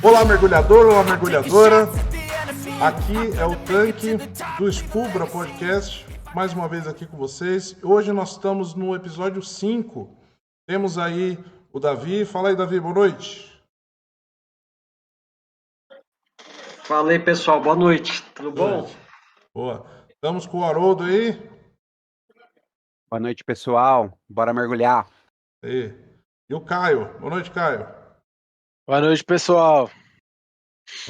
Olá, mergulhador, olá, mergulhadora. Aqui é o Tanque do Scubra Podcast, mais uma vez aqui com vocês. Hoje nós estamos no episódio 5. Temos aí o Davi. Fala aí, Davi, boa noite. Fala aí, pessoal, boa noite, tudo bom? Boa. Estamos com o Haroldo aí. Boa noite, pessoal. Bora mergulhar. Aí. E o Caio. Boa noite, Caio. Boa noite, pessoal.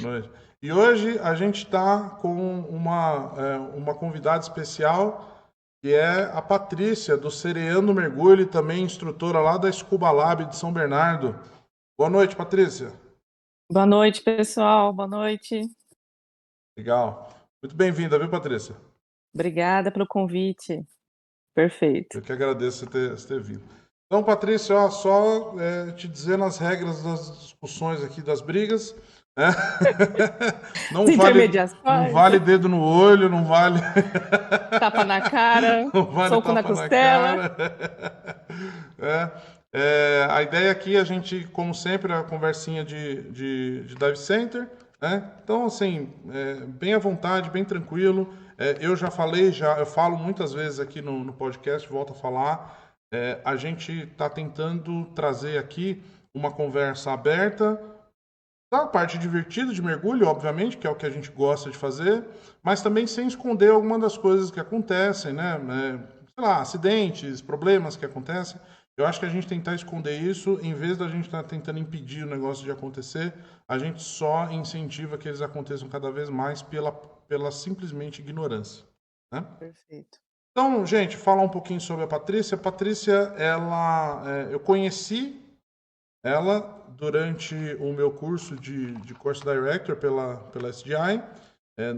Boa noite. E hoje a gente está com uma convidada especial, que é a Patrícia, do Sereando Mergulho, e também instrutora lá da Scuba Lab de São Bernardo. Boa noite, Patrícia. Boa noite, pessoal. Boa noite. Legal. Muito bem-vinda, viu, Patrícia? Obrigada pelo convite. Perfeito. Eu que agradeço você ter vindo. Então, Patrícia, ó, só te dizendo as regras das discussões aqui, das brigas. Né? Não vale dedo no olho, não vale tapa na cara, não vale soco na costela. A ideia aqui, a gente, como sempre, a conversinha de Dive Center, né? Então, assim, bem à vontade, bem tranquilo. Eu já falei, eu falo muitas vezes aqui no podcast, volto a falar. A gente está tentando trazer aqui uma conversa aberta, da parte divertida de mergulho, obviamente, que é o que a gente gosta de fazer, mas também sem esconder alguma das coisas que acontecem, né? Sei lá, acidentes, problemas que acontecem. Eu acho que a gente tentar esconder isso, em vez da gente estar tentando impedir o negócio de acontecer, a gente só incentiva que eles aconteçam cada vez mais pela simplesmente ignorância, né? Perfeito. Então, gente, falar um pouquinho sobre a Patrícia. A Patrícia, eu conheci ela durante o meu curso de Course Director pela SDI,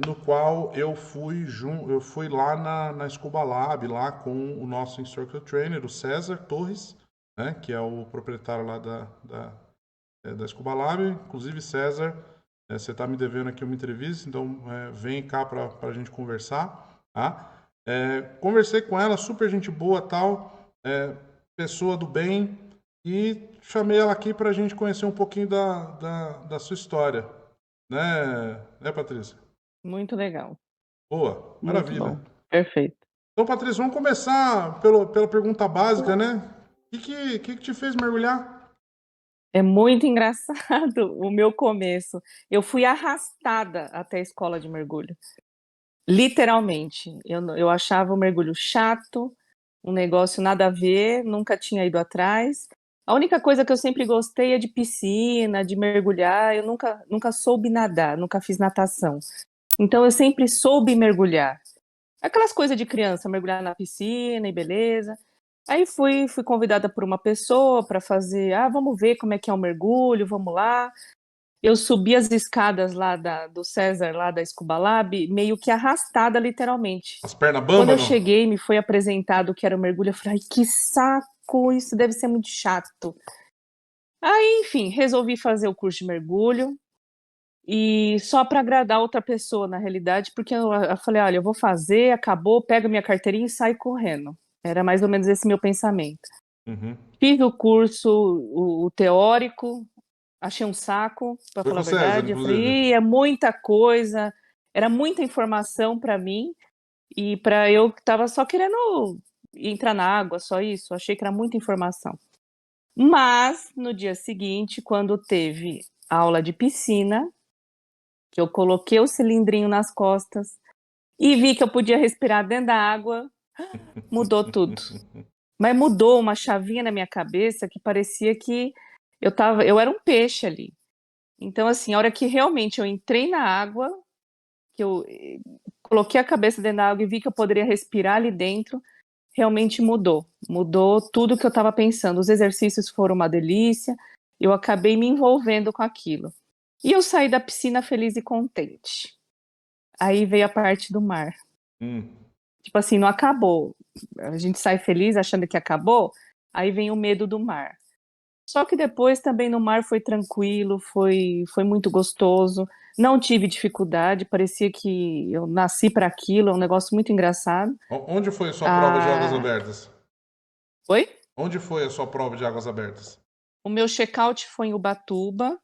no qual eu fui lá na Scuba Lab, lá com o nosso Instructor Trainer, o César Torres, né, que é o proprietário lá da Scuba Lab. Inclusive, César, você está me devendo aqui uma entrevista, então vem cá para a gente conversar. Tá? Conversei com ela, super gente boa, tal, pessoa do bem, e chamei ela aqui para a gente conhecer um pouquinho da sua história. Né, Patrícia? Muito legal. Boa, maravilha. Muito bom. Perfeito. Então, Patrícia, vamos começar pela pergunta básica, né? O que te fez mergulhar? É muito engraçado o meu começo. Eu fui arrastada até a escola de mergulho. Literalmente. Eu achava o mergulho chato, um negócio nada a ver, nunca tinha ido atrás. A única coisa que eu sempre gostei é de piscina, de mergulhar. Eu nunca soube nadar, nunca fiz natação. Então eu sempre soube mergulhar. Aquelas coisas de criança, mergulhar na piscina e beleza. Aí fui convidada por uma pessoa para fazer, vamos ver como é que é o mergulho, vamos lá. Eu subi as escadas lá do César, lá da Scuba Lab, meio que arrastada, literalmente. As pernas bambas, Quando eu não? cheguei, me foi apresentado o que era o mergulho, eu falei, ai, que saco, isso deve ser muito chato. Aí, enfim, resolvi fazer o curso de mergulho, e só para agradar outra pessoa, na realidade, porque eu falei, olha, eu vou fazer, acabou, pego minha carteirinha e saio correndo. Era mais ou menos esse meu pensamento. Uhum. Fiz o curso, o teórico, achei um saco, para falar a verdade. Eu falei, é muita coisa, era muita informação para mim, e para eu que estava só querendo entrar na água, só isso, achei que era muita informação. Mas, no dia seguinte, quando teve aula de piscina, que eu coloquei o cilindrinho nas costas e vi que eu podia respirar dentro da água, mudou tudo. Mas mudou uma chavinha na minha cabeça que parecia que eu era um peixe ali. Então, assim, a hora que realmente eu entrei na água, que eu coloquei a cabeça dentro da água e vi que eu poderia respirar ali dentro, realmente mudou. Mudou tudo que eu estava pensando. Os exercícios foram uma delícia, eu acabei me envolvendo com aquilo. E eu saí da piscina feliz e contente. Aí veio a parte do mar. Tipo assim, não acabou. A gente sai feliz achando que acabou, aí vem o medo do mar. Só que depois também no mar foi tranquilo, foi muito gostoso. Não tive dificuldade, parecia que eu nasci para aquilo, é um negócio muito engraçado. Onde foi a sua prova de águas abertas? Oi? Onde foi a sua prova de águas abertas? O meu check-out foi em Ubatuba.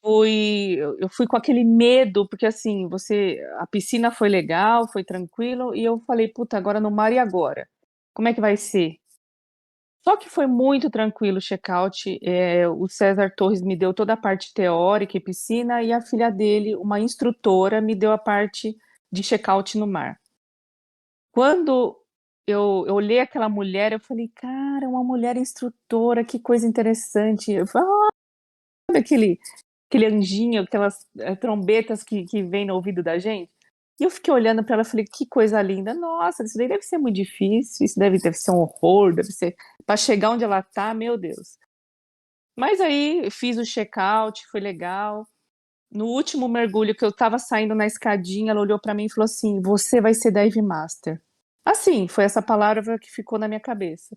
eu fui com aquele medo, porque assim, a piscina foi legal, foi tranquilo, e eu falei, puta, agora no mar e agora? Como é que vai ser? Só que foi muito tranquilo o check-out. O César Torres me deu toda a parte teórica e piscina, e a filha dele, uma instrutora, me deu a parte de check-out no mar. Quando eu olhei aquela mulher, eu falei, cara, uma mulher instrutora, que coisa interessante. Eu falei, sabe aquele anjinho, aquelas trombetas que vem no ouvido da gente? E eu fiquei olhando para ela e falei, que coisa linda. Nossa, isso daí deve ser muito difícil, isso deve ser um horror, deve ser. Para chegar onde ela tá, meu Deus. Mas aí fiz o check-out, foi legal. No último mergulho que eu tava saindo na escadinha, ela olhou para mim e falou assim: Você vai ser Dive Master. Assim, foi essa palavra que ficou na minha cabeça.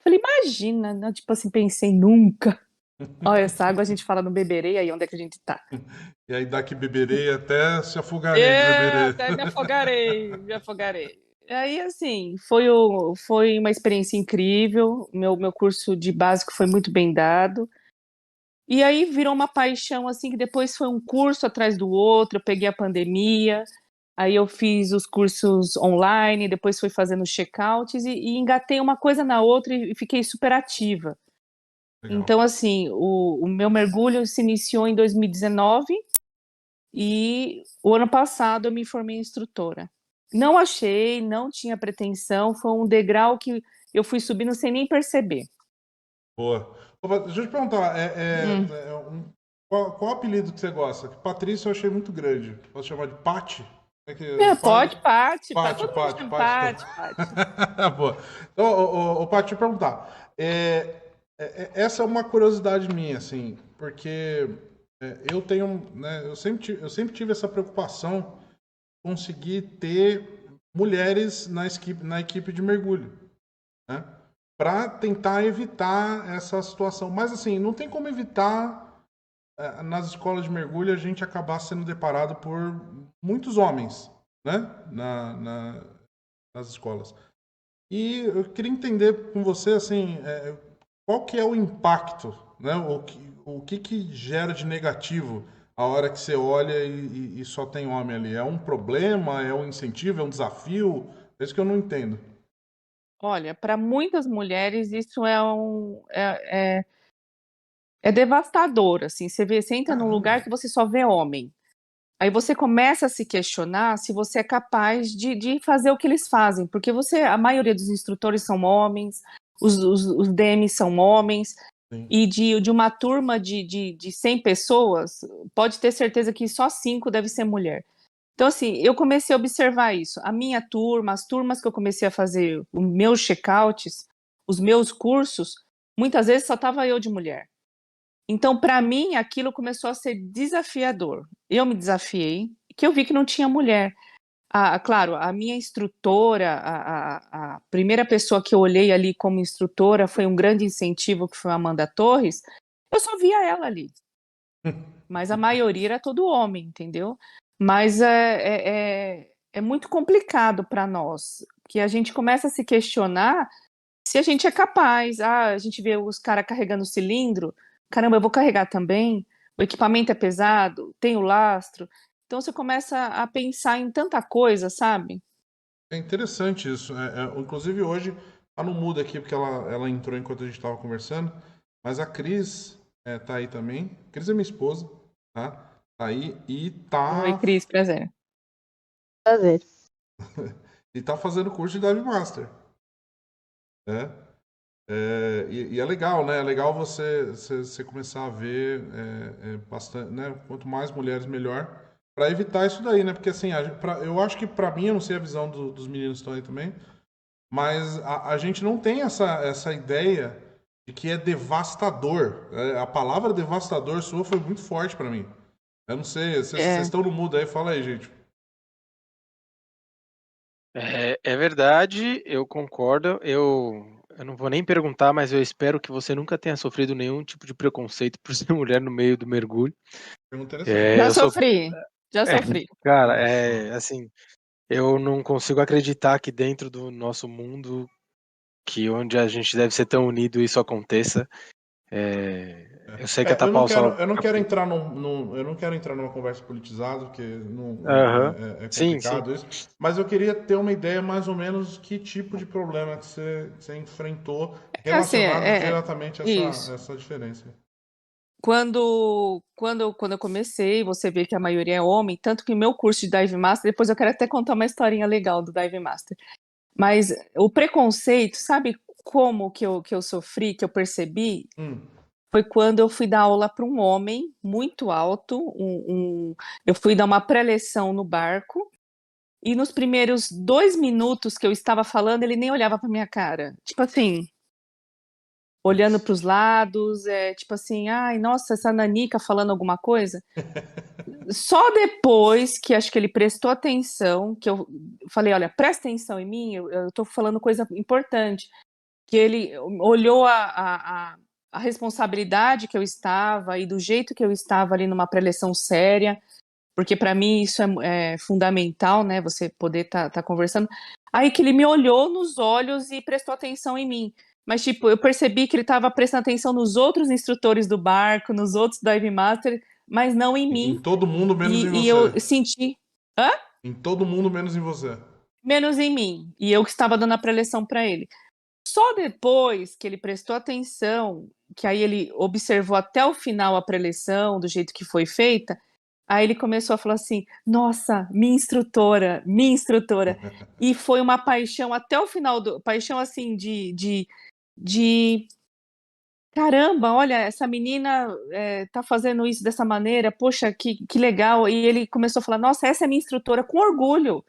Falei, imagina, né? Tipo assim, pensei, nunca. Olha, essa água a gente fala no beberei, aí onde é que a gente tá? E aí daqui beberei até se afogarei de beberei. Até me afogarei, me afogarei. Aí, assim, foi uma experiência incrível. Meu curso de básico foi muito bem dado. E aí virou uma paixão, assim, que depois foi um curso atrás do outro. Eu peguei a pandemia, aí eu fiz os cursos online, depois fui fazendo check-outs e engatei uma coisa na outra e fiquei super ativa. Legal. Então, assim, o meu mergulho se iniciou em 2019 e o ano passado eu me formei instrutora. Não achei, não tinha pretensão, foi um degrau que eu fui subindo sem nem perceber. Boa. Opa, deixa eu te perguntar, Hum. qual apelido que você gosta? Que Patrícia eu achei muito grande. Posso chamar de Pati? Pode, Pati, Pati, todo mundo Pati, chama Pati. Pati, Pati. Boa. Então, Pati, deixa eu perguntar. Essa é uma curiosidade minha, assim, porque eu tenho, né, eu sempre tive essa preocupação de conseguir ter mulheres na equipe de mergulho, né? Para tentar evitar essa situação. Mas assim, não tem como evitar nas escolas de mergulho a gente acabar sendo deparado por muitos homens, né? Nas escolas. E eu queria entender com você assim, qual que é o impacto, né? O que gera de negativo a hora que você olha e só tem homem ali? É um problema? É um incentivo? É um desafio? É isso que eu não entendo. Olha, para muitas mulheres isso é devastador, assim, você entra num lugar Caramba. que você só vê homem. Aí você começa a se questionar se você é capaz de fazer o que eles fazem, porque a maioria dos instrutores são homens, os DMs são homens, Sim. e de uma turma de 100 pessoas, pode ter certeza que só 5 deve ser mulher. Então, assim, eu comecei a observar isso. A minha turma, as turmas que eu comecei a fazer, os meus checkouts, os meus cursos, muitas vezes só estava eu de mulher. Então, para mim, aquilo começou a ser desafiador. Eu me desafiei, que eu vi que não tinha mulher. Claro, a minha instrutora, a primeira pessoa que eu olhei ali como instrutora foi um grande incentivo, que foi a Amanda Torres. Eu só via ela ali, mas a maioria era todo homem, entendeu? Mas é muito complicado para nós, que a gente começa a se questionar se a gente é capaz. A gente vê os caras carregando cilindro, caramba, eu vou carregar também. O equipamento é pesado, tem o lastro. Então você começa a pensar em tanta coisa, sabe? É interessante isso. Inclusive hoje, tá no mudo aqui porque ela entrou enquanto a gente estava conversando, mas a Cris tá aí também. Cris é minha esposa, tá? Tá aí Oi, Cris, prazer. Prazer. e tá fazendo curso de Dive Master, né? E é legal, né? É legal você começar a ver bastante, né? Quanto mais mulheres, melhor, para evitar isso daí, né? Porque assim, eu acho que para mim, eu não sei a visão dos meninos que estão aí também, mas a gente não tem essa ideia de que é devastador. A palavra devastador sua foi muito forte para mim. Eu não sei, vocês É, estão no mudo aí, fala aí, gente. É verdade, eu concordo. Eu não vou nem perguntar, mas eu espero que você nunca tenha sofrido nenhum tipo de preconceito por ser mulher no meio do mergulho. Pergunta interessante. já Eu sou, sofri, já sofri. cara, Nossa. assim, eu não consigo acreditar que dentro do nosso mundo, que onde a gente deve ser tão unido, isso aconteça. Eu sei que a Tapau eu não quero entrar eu não quero entrar numa conversa politizada, porque é Sim, complicado isso. Mas eu queria ter uma ideia mais ou menos que tipo de problema que você enfrentou Assim, relacionado diretamente a isso. essa diferença. Quando eu comecei, você vê que a maioria é homem, tanto que o meu curso de Dive Master, depois eu quero até contar uma historinha legal do Dive Master. Mas o preconceito, sabe como que eu sofri, que eu percebi? Foi quando eu fui dar aula para um homem muito alto, eu fui dar uma pré-leção no barco, e nos primeiros 2 minutos que eu estava falando, ele nem olhava para minha cara. Tipo assim, olhando para os lados, tipo assim, ai, nossa, essa nanica falando alguma coisa. Só depois que acho que ele prestou atenção, que eu falei, olha, presta atenção em mim, eu tô falando coisa importante, que ele olhou a responsabilidade que eu estava e do jeito que eu estava ali numa pré-leção séria, porque para mim isso é fundamental, né, você poder tá conversando. Aí que ele me olhou nos olhos e prestou atenção em mim. Mas, tipo, eu percebi que ele estava prestando atenção nos outros instrutores do barco, nos outros Dive Master, mas não em mim. Em todo mundo, menos em você. E eu senti... Hã? Em todo mundo, menos em você. Menos em mim. E eu que estava dando a pré-leção para ele. Só depois que ele prestou atenção, que aí ele observou até o final a pré-leção, do jeito que foi feita, aí ele começou a falar assim, nossa, minha instrutora. E foi uma paixão até o final, paixão assim de caramba, olha, essa menina tá fazendo isso dessa maneira, poxa, que legal. E ele começou a falar, nossa, essa é minha instrutora, com orgulho,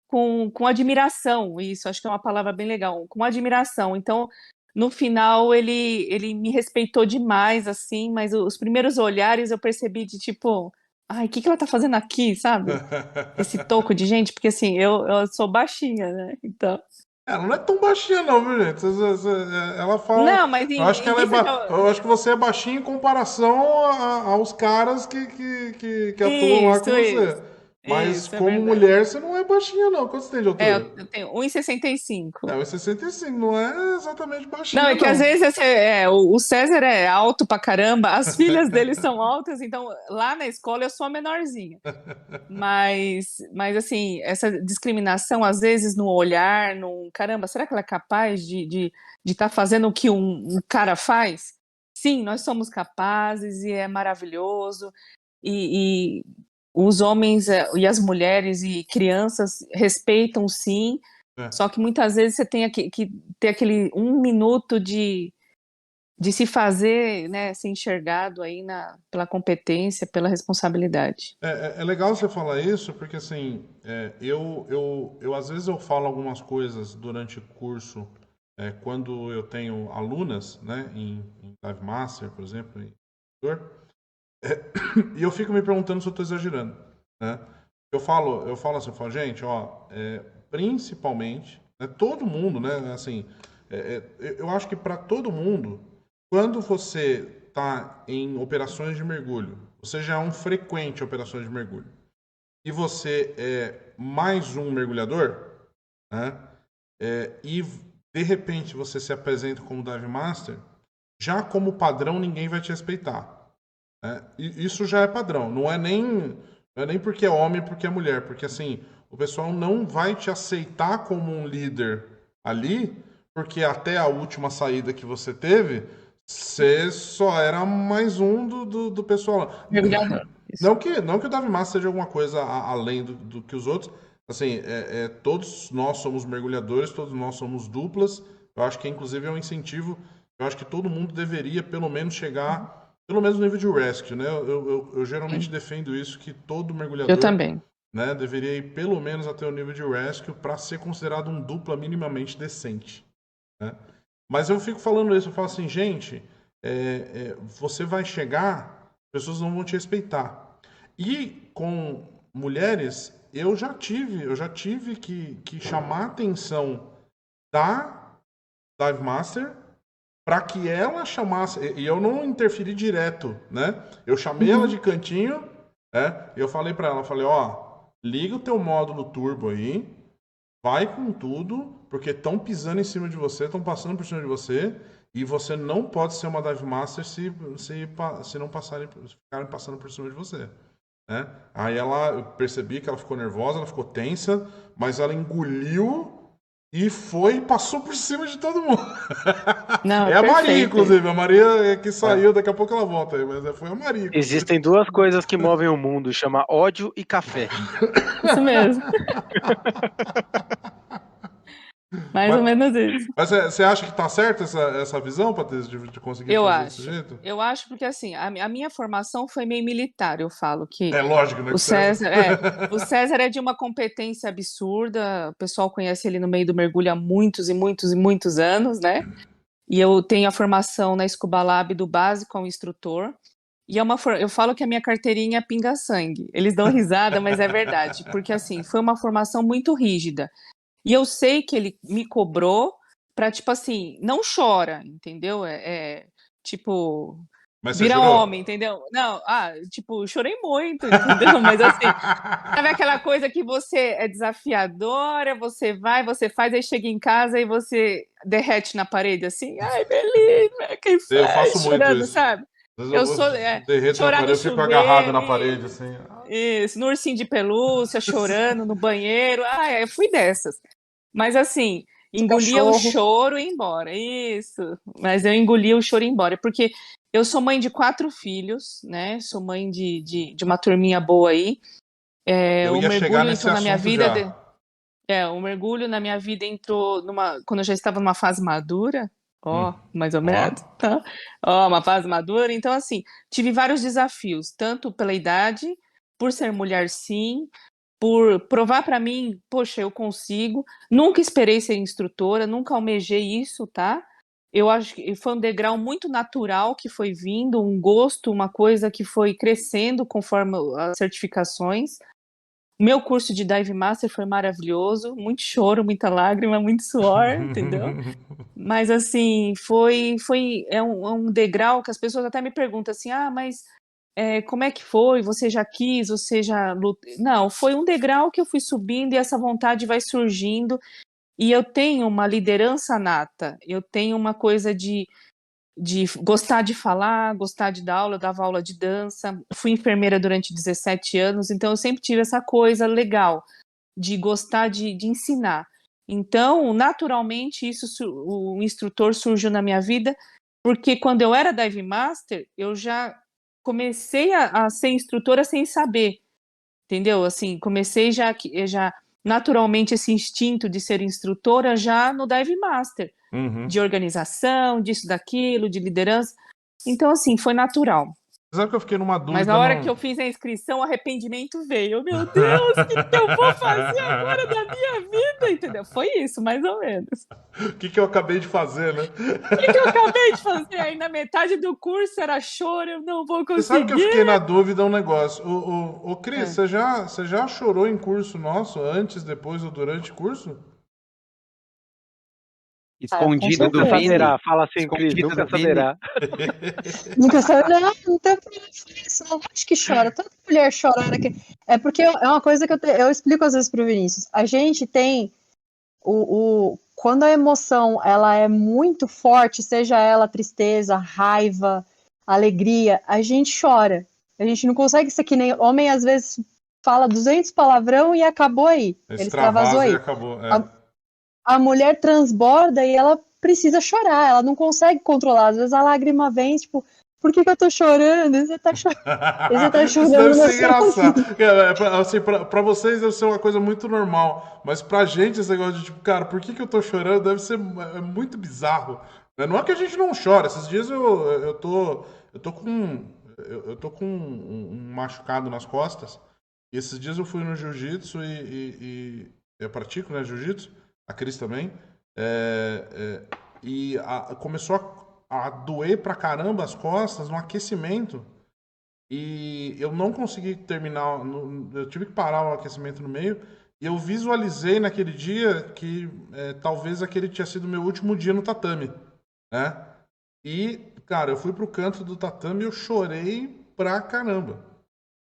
com admiração, isso, acho que é uma palavra bem legal, com admiração. Então, no final, ele me respeitou demais, assim, mas os primeiros olhares eu percebi de tipo, ai, o que ela tá fazendo aqui, sabe? Esse toco de gente, porque assim, eu sou baixinha, né? Então. Ela não é tão baixinha, não, viu, gente? Ela fala. Não, mas eu acho que eu acho que você é baixinha em comparação aos caras que atuam lá com você. Mas como mulher, você não é baixinha, não. Quanto você tem de altura? Eu tenho 1,65. 1,65, não é exatamente baixinha. Não, é que às vezes o César é alto pra caramba, as filhas dele são altas, então lá na escola eu sou a menorzinha. Mas assim, essa discriminação, às vezes, no olhar, caramba, será que ela é capaz de estar fazendo o que um cara faz? Sim, nós somos capazes e é maravilhoso. E os homens e as mulheres e crianças respeitam, sim. Só que muitas vezes você tem que ter aquele 1 minuto de se fazer, né, ser enxergado aí pela competência, pela responsabilidade. É legal você falar isso, porque assim, eu às vezes eu falo algumas coisas durante o curso, quando eu tenho alunas, né, em Dive Master, por exemplo, e eu fico me perguntando se eu estou exagerando, né? Eu falo assim, gente, principalmente, todo mundo, né, assim, eu acho que para todo mundo, quando você está em operações de mergulho, você já é um frequente em operações de mergulho, e você é mais um mergulhador, né, e de repente você se apresenta como Dive Master, já como padrão ninguém vai te respeitar. Isso já é padrão, não é nem porque é homem, porque é mulher, porque assim, o pessoal não vai te aceitar como um líder ali, porque até a última saída que você teve, você só era mais um do pessoal. Não que o Dive Master seja alguma coisa além do que os outros, assim, todos nós somos mergulhadores, todos nós somos duplas, eu acho que inclusive é um incentivo, eu acho que todo mundo deveria pelo menos chegar pelo menos no nível de rescue, né? Eu geralmente defendo isso, que todo mergulhador... Eu também. Né, deveria ir pelo menos até o nível de rescue para ser considerado um dupla minimamente decente. Né? Mas eu fico falando isso, eu falo assim, gente, você vai chegar, as pessoas não vão te respeitar. E com mulheres, eu já tive que chamar a atenção da Dive Master para que ela chamasse, e eu não interferi direto, né? Eu chamei ela de cantinho, e eu falei para ela, liga o teu módulo turbo aí, vai com tudo, porque estão pisando em cima de você, estão passando por cima de você, E você não pode ser uma Dive Master se não ficarem passando por cima de você. Né? Aí eu percebi que ela ficou nervosa, ela ficou tensa, mas ela engoliu e passou por cima de todo mundo. Não, é a Maria, perfeito. inclusive. A Maria que saiu, daqui a pouco ela volta aí, mas foi a Maria. Inclusive. Existem duas coisas que movem o mundo, chama ódio e café. Isso mesmo. Mais ou menos isso. Mas você acha que tá certa essa visão, Patrícia, de conseguir fazer desse jeito? Eu acho porque, assim, a minha formação foi meio militar, eu falo que... É lógico, né? O César é de uma competência absurda, o pessoal conhece ele no meio do mergulho há muitos e muitos e muitos anos, né? E eu tenho a formação na Scuba Lab do básico ao instrutor, e eu falo que a minha carteirinha é pinga-sangue. Eles dão risada, mas é verdade, porque, assim, foi uma formação muito rígida. E eu sei que ele me cobrou pra, tipo assim, não chora, entendeu? Tipo, vira homem, entendeu? Não, tipo, chorei muito, entendeu? Mas assim, sabe aquela coisa que você é desafiadora, você vai, você faz, aí chega em casa e você derrete na parede, assim, ai, beleza, quem faz? Eu faço muito chorando, isso. sabe? Eu sou derreto na parede, eu fico agarrado na parede, assim. Isso, no ursinho de pelúcia, chorando no banheiro, eu fui dessas. Mas assim, engolia o choro e ia embora. Isso. Mas eu engolia o choro e ia embora. Porque eu sou mãe de 4 filhos, né? Sou mãe de uma turminha boa aí. Eu ia chegar nesse na minha vida. já. O mergulho na minha vida entrou quando eu já estava numa fase madura. Mais ou menos. Tá? Uma fase madura. Então, assim, tive vários desafios, tanto pela idade, por ser mulher, sim, por provar para mim, poxa, eu consigo. Nunca esperei ser instrutora, nunca almejei isso, tá? Eu acho que foi um degrau muito natural que foi vindo, um gosto, uma coisa que foi crescendo conforme as certificações. Meu curso de Dive Master foi maravilhoso, muito choro, muita lágrima, muito suor, entendeu? Mas assim, é um degrau que as pessoas até me perguntam assim, mas como é que foi? Você já quis? Você já lutou? Não, foi um degrau que eu fui subindo e essa vontade vai surgindo. E eu tenho uma liderança nata. Eu tenho uma coisa de gostar de falar, gostar de dar aula. Eu dava aula de dança. Fui enfermeira durante 17 anos. Então, eu sempre tive essa coisa legal de gostar de ensinar. Então, naturalmente, o instrutor surgiu na minha vida, porque quando eu era Dive Master, eu já comecei a ser instrutora sem saber, entendeu? Assim, comecei já naturalmente esse instinto de ser instrutora já no Dive Master, de organização, disso, daquilo, de liderança. Então, assim, foi natural. Sabe que eu fiquei numa dúvida... Mas na hora que eu fiz a inscrição, o arrependimento veio. Meu Deus, o que eu vou fazer agora da minha vida? Entendeu? Foi isso, mais ou menos. O que eu acabei de fazer, né? O que eu acabei de fazer? Aí na metade do curso era choro, eu não vou conseguir. Você sabe que eu fiquei na dúvida um negócio. Ô Cris, você já chorou em curso nosso, antes, depois ou durante o curso? Escondido do Vini. Fala assim, Cris, nunca saberá. Nunca saberá, não tem problema isso, não. Acho que chora, toda mulher chora. É porque é uma coisa que eu explico às vezes pro Vinícius. A gente tem quando a emoção ela é muito forte, seja ela tristeza, raiva, alegria, a gente chora. A gente não consegue ser que nem homem, às vezes fala 200 palavrão e acabou aí. Ele extravasou aí. E acabou. A mulher transborda e ela precisa chorar, ela não consegue controlar. Às vezes a lágrima vem, tipo, por que eu tô chorando? Você tá chorando. Isso deve ser engraçado. Assim, pra vocês deve ser uma coisa muito normal, mas pra gente esse negócio de tipo, cara, por que eu tô chorando? Deve ser muito bizarro. Não é que a gente não chora. Esses dias eu tô com um machucado nas costas. E esses dias eu fui no jiu-jitsu e eu pratico, né, jiu-jitsu. A Cris também. Começou a doer pra caramba as costas no aquecimento. E eu não consegui terminar. Eu tive que parar o aquecimento no meio. E eu visualizei naquele dia que talvez aquele tinha sido meu último dia no tatame. Né? E, cara, eu fui pro canto do tatame e eu chorei pra caramba.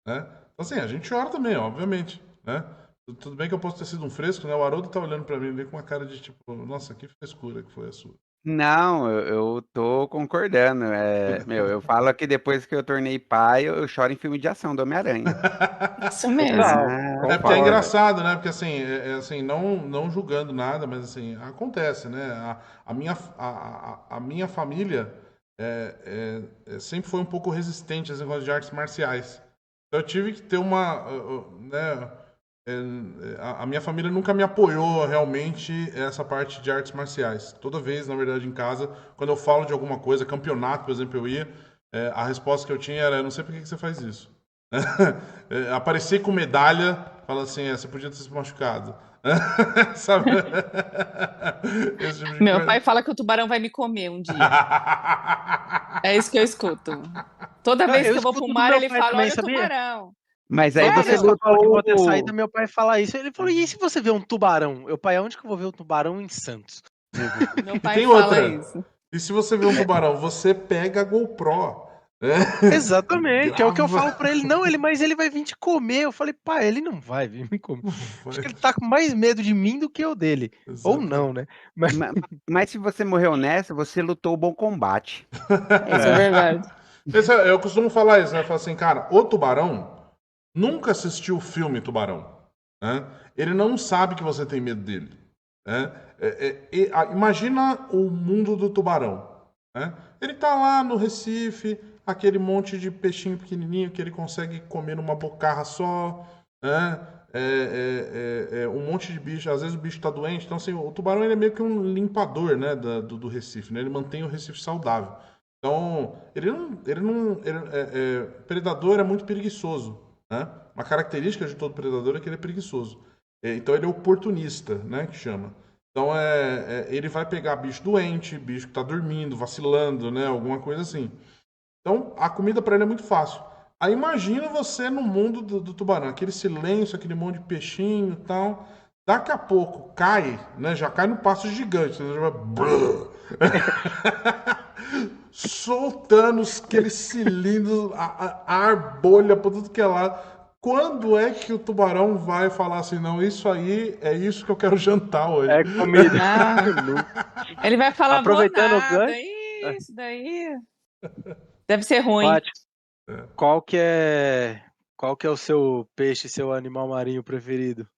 Né? Então, assim, a gente chora também, obviamente. Né? Tudo bem que eu posso ter sido um fresco, né? O Haroldo tá olhando pra mim ali com uma cara de tipo, nossa, que frescura que foi a sua. Não, eu tô concordando. Eu falo que depois que eu tornei pai, eu choro em filme de ação do Homem-Aranha. Isso mesmo. Total, Porque é concordo. engraçado, né? Porque assim, assim, não julgando nada, mas assim, acontece, né? A minha família sempre foi um pouco resistente às negócios de artes marciais. Então eu tive que ter né? A minha família nunca me apoiou realmente essa parte de artes marciais. Toda vez, na verdade, em casa, quando eu falo de alguma coisa, campeonato, por exemplo, eu ia, a resposta que eu tinha era: eu não sei por que você faz isso. Aparecer com medalha, fala assim: você podia ter se machucado. Sabe? Esse tipo de Meu coisa. pai fala que o tubarão vai me comer um dia. É isso que eu escuto. Toda vez que eu vou pro escuto do mar, meu ele pai fala: também, olha o sabia? tubarão. Mas aí Toda você vez que eu falo que vou ter lutou. saída, meu pai fala isso. Ele falou: e se você ver um tubarão? Eu, pai, aonde que eu vou ver um tubarão em Santos? Meu E pai tem fala outra. isso. E se você vê um tubarão, você pega a GoPro. Exatamente, é o que eu Grava. falo pra ele. Não, mas ele vai vir te comer. Eu falei: pai, ele não vai vir me comer. Acho que ele tá com mais medo de mim do que eu dele. Ou não, né? Mas Mas se você morreu nessa, você lutou o bom combate. Isso é verdade. Eu costumo falar isso, né? Eu falo assim, cara, o tubarão nunca assistiu o filme Tubarão. Né? Ele não sabe que você tem medo dele. Né? Imagina o mundo do tubarão. Né? Ele tá lá no Recife, aquele monte de peixinho pequenininho que ele consegue comer numa bocarra só. Né? Um monte de bicho, às vezes o bicho tá doente. Então, assim, o tubarão ele é meio que um limpador, né, do Recife. Né? Ele mantém o Recife saudável. Então, predador é muito preguiçoso, né? Uma característica de todo predador é que ele é preguiçoso. Então, ele é oportunista, né, que chama. Então, ele vai pegar bicho doente, bicho que está dormindo, vacilando, né, alguma coisa assim. Então, a comida para ele é muito fácil. Aí, imagina você no mundo do tubarão, aquele silêncio, aquele monte de peixinho e tal. Daqui a pouco cai, né, já cai no passo gigante. Você já vai... soltando aqueles cilindros, ar bolha por tudo que é lá. Quando é que o tubarão vai falar assim, não, isso aí é isso que eu quero jantar hoje? é comida. Ele vai falar: Aproveitando o vou nada, gancho. isso daí deve ser ruim. Paty, qual que é o seu peixe, seu animal marinho preferido?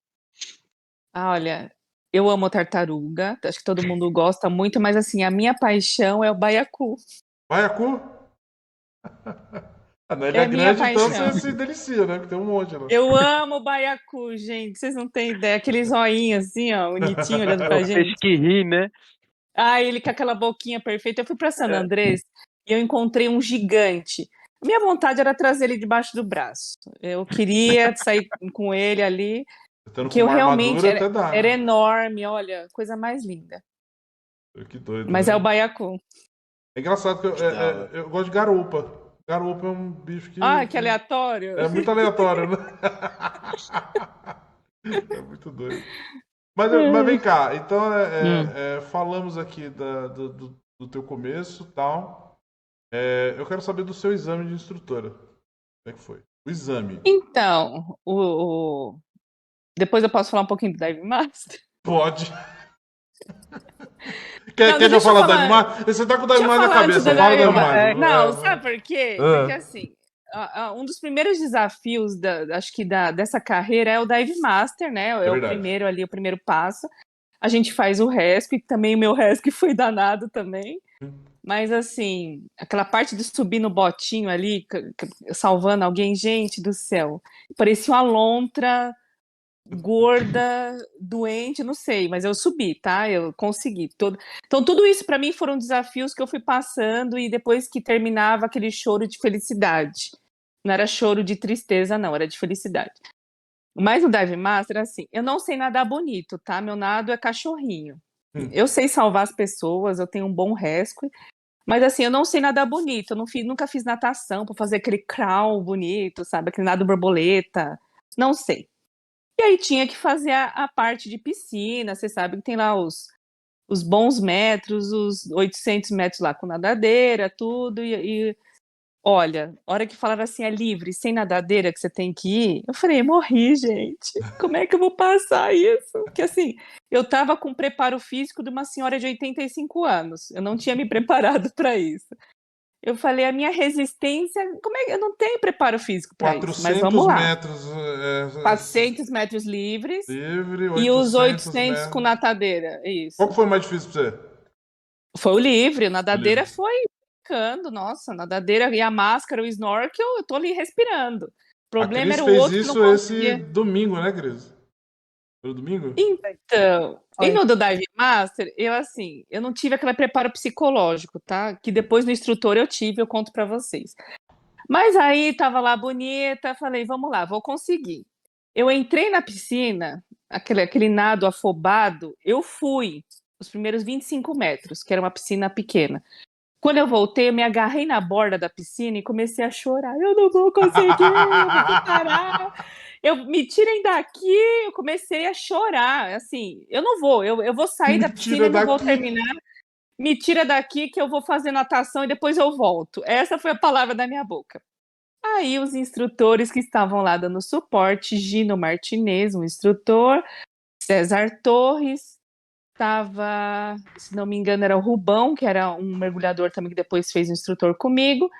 Olha, eu amo tartaruga, acho que todo mundo gosta muito, mas assim, a minha paixão é o baiacu. Baiacu? Na Ilha É minha Grande, então, paixão. você se delicia, né? Porque tem um monte lá. Eu amo o baiacu, gente, vocês não têm ideia. Aquele zoinho assim, ó, bonitinho, olhando É pra o peixe gente. que ri, né? Ele com aquela boquinha perfeita. Eu fui pra San Andrés e eu encontrei um gigante. Minha vontade era trazer ele debaixo do braço. Eu queria sair com ele ali, Tendo que com eu uma realmente armadura até dá, era né? enorme, olha, coisa mais linda. Que doido, Mas né? é o baiacu. É engraçado que Que da hora. eu gosto de garoupa. Garoupa é um bicho que Que aleatório. é muito aleatório, né? É muito doido. Mas vem cá, então falamos aqui do teu começo e tal. Eu quero saber do seu exame de instrutora. Como é que foi? O exame. Então, depois eu posso falar um pouquinho do Dive Master? Pode. Não, Quer já deixa eu falar do falar. Dive Master? Você tá com o Dive Deixa eu Master na falar antes do cabeça. Fala do Dive Dive Master. Não, sabe por quê? Porque assim, um dos primeiros desafios acho que dessa carreira é o Dive Master, né? É o verdade. primeiro ali, o primeiro passo. A gente faz o rescue, também o meu rescue foi danado também. Mas assim, aquela parte de subir no botinho ali, salvando alguém, gente do céu. Parecia uma lontra gorda, doente, não sei, mas eu subi, tá? Eu consegui. Então, tudo isso para mim foram desafios que eu fui passando e depois que terminava aquele choro de felicidade. Não era choro de tristeza, não, era de felicidade. Mas no Dive Master, assim, eu não sei nadar bonito, tá? Meu nado é cachorrinho. Eu sei salvar as pessoas, eu tenho um bom rescue, mas assim, eu não sei nadar bonito, eu nunca fiz natação para fazer aquele crawl bonito, sabe? Aquele nado borboleta, não sei. E aí tinha que fazer a parte de piscina, você sabe que tem lá os bons metros, os 800 metros lá com nadadeira, tudo, e Olha, a hora que falaram assim, é livre, sem nadadeira que você tem que ir, eu falei, morri, gente. Como é que eu vou passar isso? Porque assim, eu estava com preparo físico de uma senhora de 85 anos. Eu não tinha me preparado para isso. Eu falei, a minha resistência, como é que eu não tenho preparo físico para isso? Mas 400 vamos lá. metros 400 metros livres livre, e os 800 800 com metros. natadeira, isso. Qual que foi mais difícil pra você? Foi o livre, a nadadeira livre. foi brincando, nossa, a nadadeira e a máscara, o snorkel, eu tô ali respirando. O problema era o fez outro que não isso conseguia. esse domingo, né, Cris? Foi no domingo? Então, Foi. e no do Dive Master, eu não tive aquele preparo psicológico, tá? Que depois no instrutor eu tive, eu conto pra vocês. Mas aí tava lá bonita, falei, vamos lá, vou conseguir. Eu entrei na piscina, aquele nado afobado, eu fui os primeiros 25 metros, que era uma piscina pequena. Quando eu voltei, eu me agarrei na borda da piscina e comecei a chorar. Eu não vou conseguir, eu vou parar. Me tirem daqui. Eu comecei a chorar. Assim, eu não vou, eu vou sair da piscina e não vou terminar. Me tira daqui que eu vou fazer natação e depois eu volto. Essa foi a palavra da minha boca. Aí os instrutores que estavam lá dando suporte, Gino Martinez, um instrutor, César Torres, estava, se não me engano, era o Rubão, que era um mergulhador também que depois fez um instrutor comigo.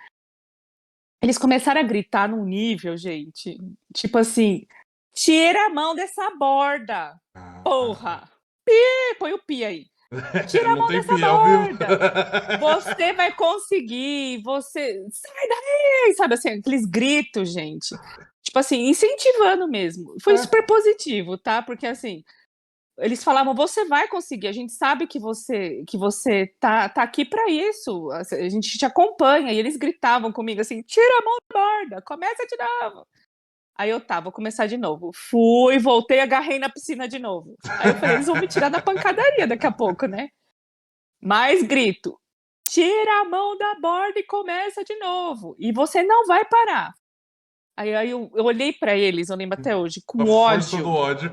Eles começaram a gritar num nível, gente, tipo assim, tira a mão dessa borda, porra! Pi, põe o pi aí. Tira a mão dessa borda! Você vai conseguir, você... Sai daí! Sabe assim, aqueles gritos, gente. Tipo assim, incentivando mesmo. Foi super positivo, tá? Porque assim, eles falavam, você vai conseguir, a gente sabe que você tá aqui para isso, a gente te acompanha, e eles gritavam comigo assim, tira a mão da borda, começa de novo. Aí eu vou começar de novo. Fui, voltei, agarrei na piscina de novo. Aí eu falei, eles vão me tirar da pancadaria daqui a pouco, né? Mais grito, tira a mão da borda e começa de novo, e você não vai parar. Aí eu olhei para eles, eu lembro até hoje, com ódio. Força do ódio.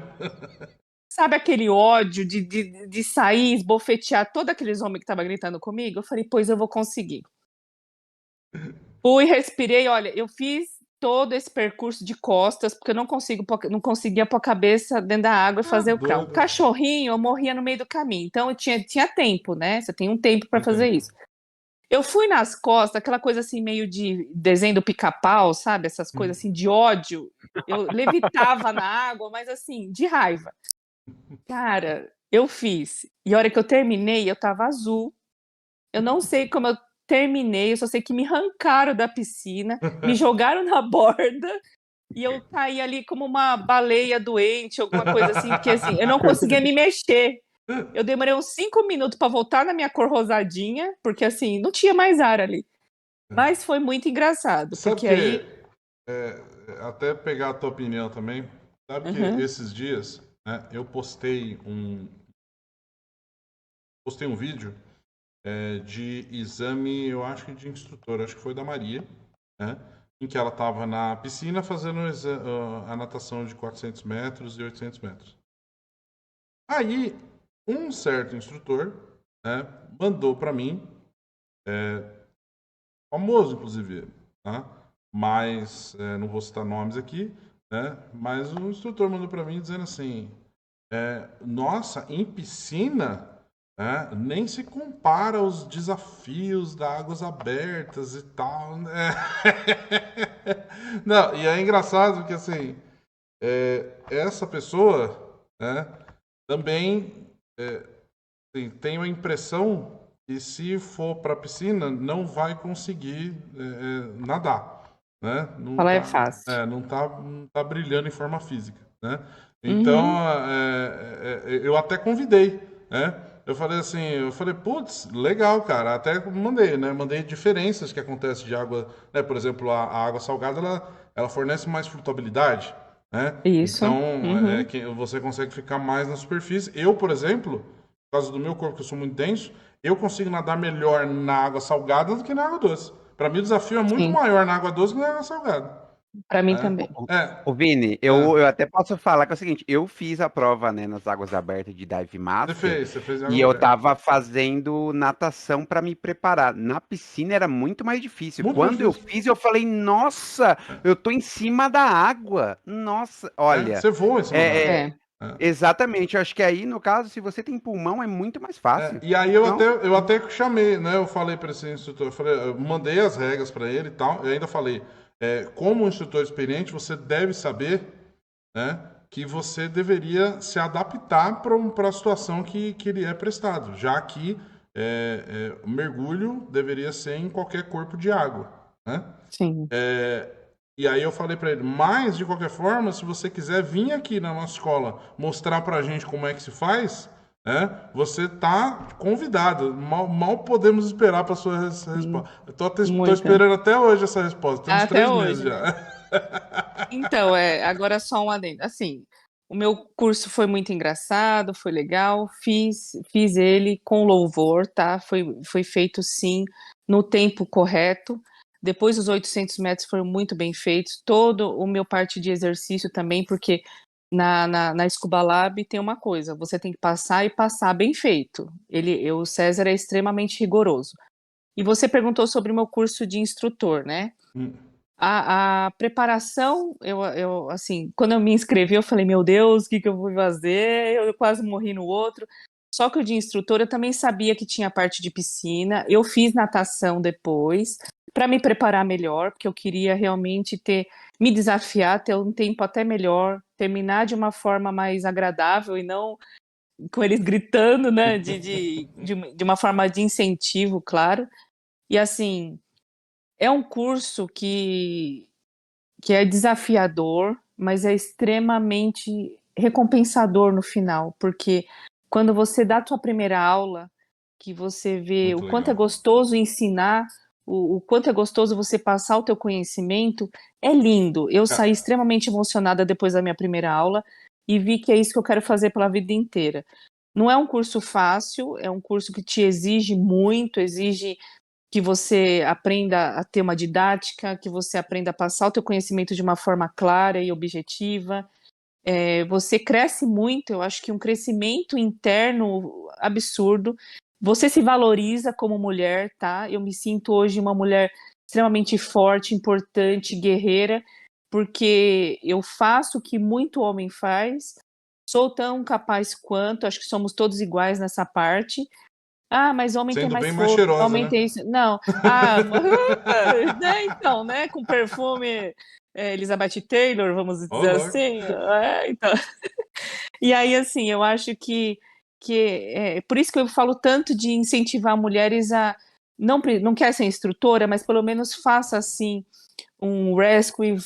Sabe aquele ódio de sair, esbofetear todos aqueles homens que estavam gritando comigo? Eu falei, pois eu vou conseguir. Fui, respirei, olha, eu fiz todo esse percurso de costas, porque eu não conseguia pôr a cabeça dentro da água e fazer o crawl. Cachorrinho, eu morria no meio do caminho, então eu tinha tempo, né? Você tem um tempo para fazer isso. Eu fui nas costas, aquela coisa assim, meio de desenho do Pica-Pau, sabe? Essas coisas assim de ódio. Eu levitava na água, mas assim, de raiva. Cara, eu fiz. E a hora que eu terminei, eu tava azul. Eu não sei como eu terminei, eu só sei que me arrancaram da piscina, me jogaram na borda e eu caí ali como uma baleia doente, alguma coisa assim, porque assim, eu não conseguia me mexer. Eu demorei uns 5 minutos para voltar na minha cor rosadinha, porque assim, não tinha mais ar ali. Mas foi muito engraçado, Sabe porque que, aí... até pegar a tua opinião também, sabe que esses dias, né, eu postei um vídeo de exame, eu acho que de instrutor, acho que foi da Maria, né, em que ela estava na piscina fazendo a natação de 400 metros e 800 metros. Aí, um certo instrutor, né, mandou para mim, famoso inclusive, tá? Mas, não vou citar nomes aqui, né, mas o instrutor mandou para mim dizendo assim, nossa, em piscina, nem se compara aos desafios das águas abertas e tal, né? Não, e é engraçado porque assim, essa pessoa, né, também assim, tem a impressão que se for para a piscina não vai conseguir nadar, né? Não Falar tá, é fácil. não tá brilhando em forma física, né? Então, eu até convidei, né? Eu falei, putz, legal, cara. Até mandei, né? Mandei diferenças que acontecem de água, né? Por exemplo, a água salgada, ela fornece mais flutuabilidade, né? Isso. Então, você consegue ficar mais na superfície. Eu, por exemplo, por causa do meu corpo, que eu sou muito denso, eu consigo nadar melhor na água salgada do que na água doce. Para mim, o desafio é muito maior na água doce que na água salgada. Para mim também. Ô Vini, eu até posso falar que é o seguinte, eu fiz a prova, né, nas águas abertas de Dive Master. Você fez em E água eu aberta. tava fazendo natação para me preparar. Na piscina era muito mais difícil. Muito mais Quando eu difícil. fiz, eu falei, nossa, eu tô em cima da água. Nossa, olha. Você voa em cima da água. Exatamente, eu acho que aí, no caso, se você tem pulmão, é muito mais fácil. E aí eu até chamei, né? Eu falei para esse instrutor, eu mandei as regras para ele e tal. Eu ainda falei, como instrutor experiente, você deve saber, né, que você deveria se adaptar para a situação que ele é prestado, já que o mergulho deveria ser em qualquer corpo de água, né? Sim. E aí eu falei para ele, mas de qualquer forma, se você quiser vir aqui na nossa escola mostrar pra gente como é que se faz, né, você tá convidado. Mal podemos esperar para sua resposta. Eu tô esperando até hoje essa resposta. Tem uns 3 meses já. Então, agora só um adendo. Assim, o meu curso foi muito engraçado, foi legal, fiz ele com louvor, tá? Foi feito, sim, no tempo correto. Depois os 800 metros foram muito bem feitos. Todo o meu parte de exercício também, porque na Scuba Lab tem uma coisa, você tem que passar e passar bem feito. O César é extremamente rigoroso. E você perguntou sobre o meu curso de instrutor, né? A preparação, assim, quando eu me inscrevi, eu falei, meu Deus, o que eu vou fazer? Eu quase morri no outro. Só que o de instrutor, eu também sabia que tinha parte de piscina. Eu fiz natação depois, para me preparar melhor, porque eu queria realmente me desafiar, ter um tempo até melhor, terminar de uma forma mais agradável e não com eles gritando, né? De uma forma de incentivo, claro. E assim, é um curso que é desafiador, mas é extremamente recompensador no final, porque quando você dá a tua primeira aula, que você vê Muito o quanto é legal. gostoso ensinar, o quanto é gostoso você passar o teu conhecimento, é lindo. Eu saí extremamente emocionada depois da minha primeira aula e vi que é isso que eu quero fazer pela vida inteira. Não é um curso fácil, é um curso que te exige muito, exige que você aprenda a ter uma didática, que você aprenda a passar o teu conhecimento de uma forma clara e objetiva. Você cresce muito, eu acho que um crescimento interno absurdo. Você se valoriza como mulher, tá? Eu me sinto hoje uma mulher extremamente forte, importante, guerreira, porque eu faço o que muito homem faz, sou tão capaz quanto, acho que somos todos iguais nessa parte. Ah, mas homem tem Sendo mais bem mais força, cheirosa, homem né? tem isso. Não, né, então, né, com perfume Elizabeth Taylor, vamos dizer assim. Então. E aí, assim, eu acho que por isso que eu falo tanto de incentivar mulheres a não quer ser instrutora, mas pelo menos faça assim um rescue,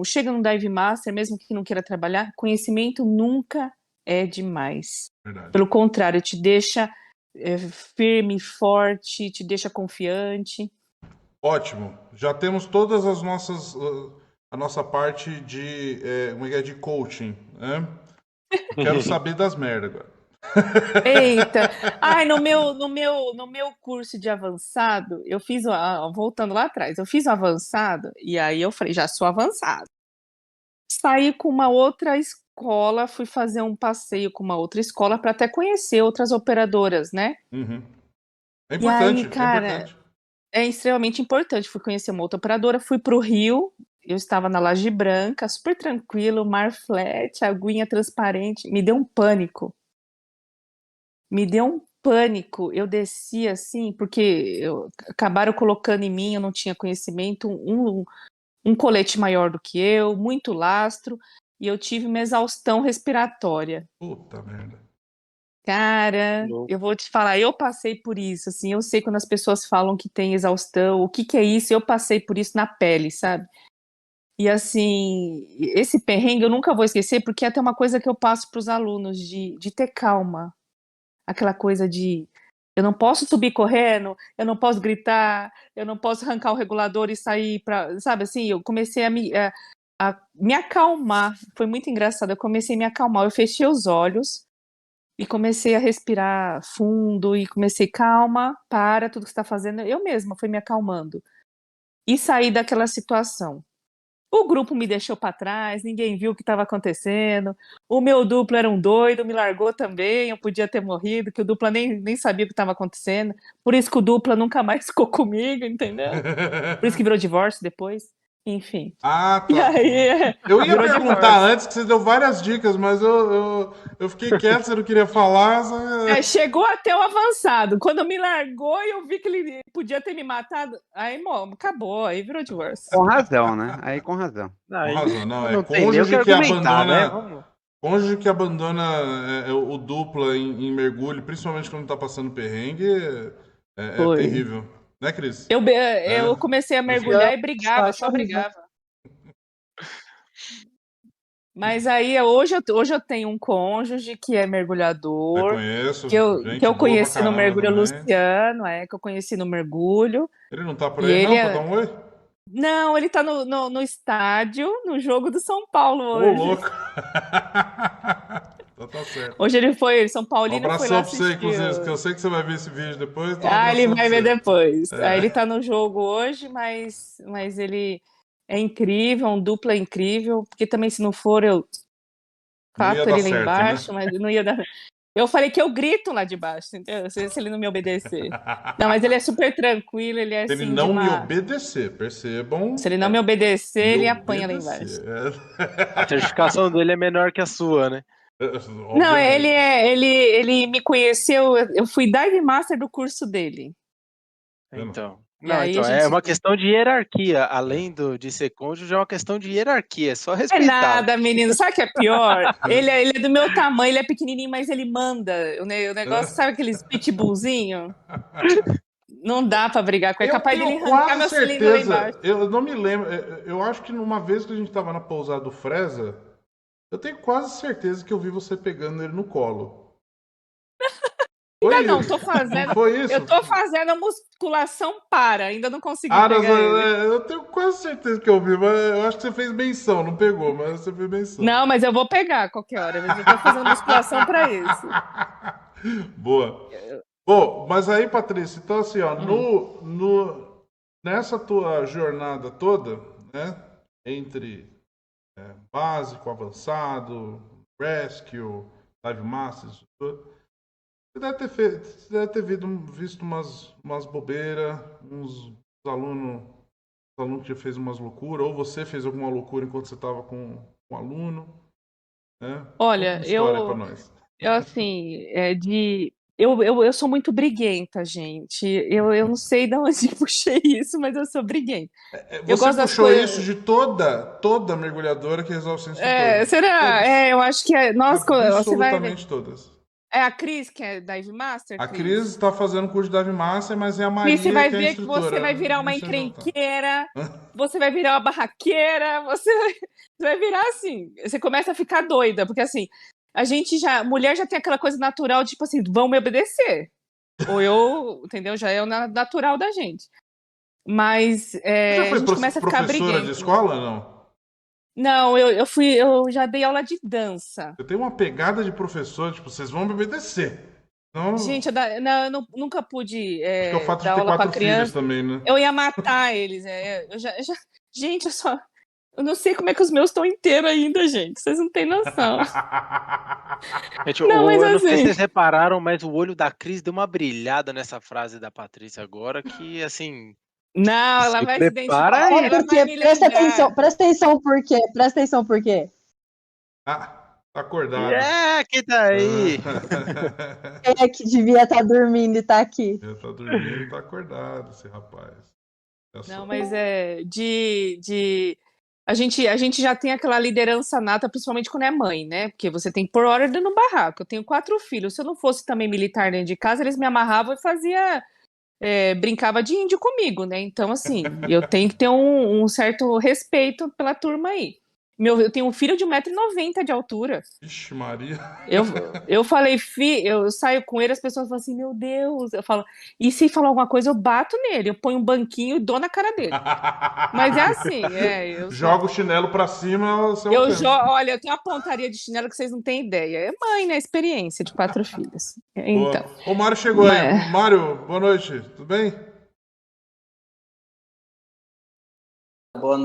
chega no Dive Master, mesmo que não queira trabalhar, conhecimento nunca é demais. Verdade. Pelo contrário, te deixa firme, forte, te deixa confiante. Ótimo. Já temos todas as nossas a nossa parte de de coaching, né? Quero saber das merdas agora. Eita! Ai, no meu curso de avançado, eu fiz, voltando lá atrás, eu fiz o avançado e aí eu falei, já sou avançado. Saí com uma outra escola, fui fazer um passeio com uma outra escola para até conhecer outras operadoras, né? Uhum. É E aí, importante, cara, é extremamente importante. Fui conhecer uma outra operadora, fui para o Rio, eu estava na Laje Branca, super tranquilo, mar flat, aguinha transparente, me deu um pânico. Eu desci assim, porque acabaram colocando em mim, eu não tinha conhecimento, um colete maior do que eu, muito lastro, e eu tive uma exaustão respiratória. Puta merda. Cara, eu vou te falar, eu passei por isso, assim, eu sei quando as pessoas falam que tem exaustão, o que é isso, eu passei por isso na pele, sabe? E assim, esse perrengue eu nunca vou esquecer, porque é até uma coisa que eu passo para os alunos, de ter calma. Aquela coisa de, eu não posso subir correndo, eu não posso gritar, eu não posso arrancar o regulador e sair para, sabe assim, eu comecei a me acalmar, foi muito engraçado, eu comecei a me acalmar, eu fechei os olhos, e comecei a respirar fundo e comecei, calma, para tudo que você está fazendo. Eu mesma fui me acalmando. E saí daquela situação. O grupo me deixou para trás, ninguém viu o que estava acontecendo. O meu duplo era um doido, me largou também. Eu podia ter morrido, que o dupla nem sabia o que estava acontecendo. Por isso que o dupla nunca mais ficou comigo, entendeu? Por isso que virou divórcio depois. Enfim. Ah, tá. E aí, eu ia virou perguntar divórcio. antes, que você deu várias dicas, mas eu fiquei quieto, você não queria falar. Chegou até o avançado. Quando me largou e eu vi que ele podia ter me matado, aí acabou, aí virou divórcio. Com razão, né? Aí com razão. Com razão, não. É tem nem o cônjuge que abandona. né? Vamos. Cônjuge que abandona o dupla em mergulho, principalmente quando tá passando perrengue, é terrível. Né, Cris? Eu comecei a mergulhar e brigava, só brigava. Mas aí, hoje eu tenho um cônjuge que é mergulhador. Eu conheço. Que eu conheci no mergulho, também. Luciano, que eu conheci no mergulho. Ele não tá por aí, não, pra dar um oi? Não, ele tá no estádio, no jogo do São Paulo hoje. Ô, louco! Então tá certo. Hoje ele foi, São Paulino, Um foi lá abração pra você, assistir. inclusive, que eu sei que você vai ver esse vídeo depois. Então ele vai ver depois. É. Aí ele tá no jogo hoje, mas ele é incrível, um dupla incrível, porque também se não for, eu cato ele lá certo, embaixo, né? mas não ia dar. Eu falei que eu grito lá de baixo, entendeu? Se ele não me obedecer. Não, mas ele é super tranquilo, ele é assim. Se ele não me obedecer, percebam. Se ele não me obedecer, ele apanha lá embaixo. A certificação dele é menor que a sua, né? Não, ele me conheceu, eu fui dive master do curso dele. Então. É uma questão de hierarquia. Além de ser cônjuge, é uma questão de hierarquia. É só respeitar. É nada, menino. Sabe o que é pior? Ele é do meu tamanho, ele é pequenininho, mas ele manda. O negócio, sabe aqueles pitbullzinho? Não dá pra brigar com ele. É capaz dele arrancar meu cilindro lá embaixo. Eu não me lembro. Eu acho que numa vez que a gente tava na pousada do Fresa, eu tenho quase certeza que eu vi você pegando ele no colo. Ainda não, tô fazendo. Foi isso? Eu tô fazendo a musculação ainda não consegui pegar ele. Eu tenho quase certeza que eu vi, mas eu acho que você fez menção, não pegou, mas você fez menção. Não, mas eu vou pegar a qualquer hora, mas eu tô fazendo musculação pra isso. Boa. Bom, mas aí, Patrícia, então assim, ó, nessa tua jornada toda, né, entre básico, avançado, rescue, dive masters, tudo, você deve ter visto umas bobeiras, uns alunos que fez umas loucuras, ou você fez alguma loucura enquanto você estava com um aluno, né? Olha, pra nós. Eu sou muito briguenta, gente. Eu não sei de onde puxei isso, mas eu sou briguenta. Você puxou isso de toda mergulhadora que resolve ser instrutora. Será? Todas. Eu acho que absolutamente todas. É a Cris, que é Dive Master? A Cris está fazendo curso de Dive Master, mas é a Maria você vai que é ver que você vai virar uma encrenqueira, você vai virar uma barraqueira, você vai virar assim. Você começa a ficar doida, porque assim, mulher já tem aquela coisa natural, tipo assim, vão me obedecer. Ou entendeu? Já é o natural da gente. Mas já foi a gente começa a ficar briguenta. professora de escola, não? Não, eu já dei aula de dança. Eu tenho uma pegada de professor, tipo, vocês vão me obedecer. Não... Gente, eu nunca pude acho que é o fato dar de ter aula 4 pra criança. filhos também, né? Eu ia matar eles. Gente, eu não sei como é que os meus estão inteiros ainda, gente. Vocês não têm noção. Gente, eu não sei se vocês repararam, mas o olho da Cris deu uma brilhada nessa frase da Patrícia agora, que assim... Não, ela vai se identificar. Presta atenção por quê? Presta atenção por quê? Tá acordado. Quem tá aí? Quem é que devia estar dormindo e tá aqui? Ele tá dormindo e tá acordado, esse rapaz. Não, mas a gente já tem aquela liderança nata, principalmente quando é mãe, né? Porque você tem que pôr ordem no barraco. Eu tenho 4 filhos. Se eu não fosse também militar dentro de casa, eles me amarravam e brincava de índio comigo, né? Então, assim, eu tenho que ter um certo respeito pela turma aí. Eu tenho um filho de 1,90 m de altura. Ixi, Maria. Eu falei, eu saio com ele, as pessoas falam assim, meu Deus. Eu falo, e se falar alguma coisa, eu bato nele. Eu ponho um banquinho e dou na cara dele. Mas é assim, joga o chinelo pra cima. Olha, eu tenho uma pontaria de chinelo que vocês não têm ideia. É mãe, né? Experiência de 4 filhos. Então. O Mário chegou aí. Mário, boa noite. Tudo bem? boa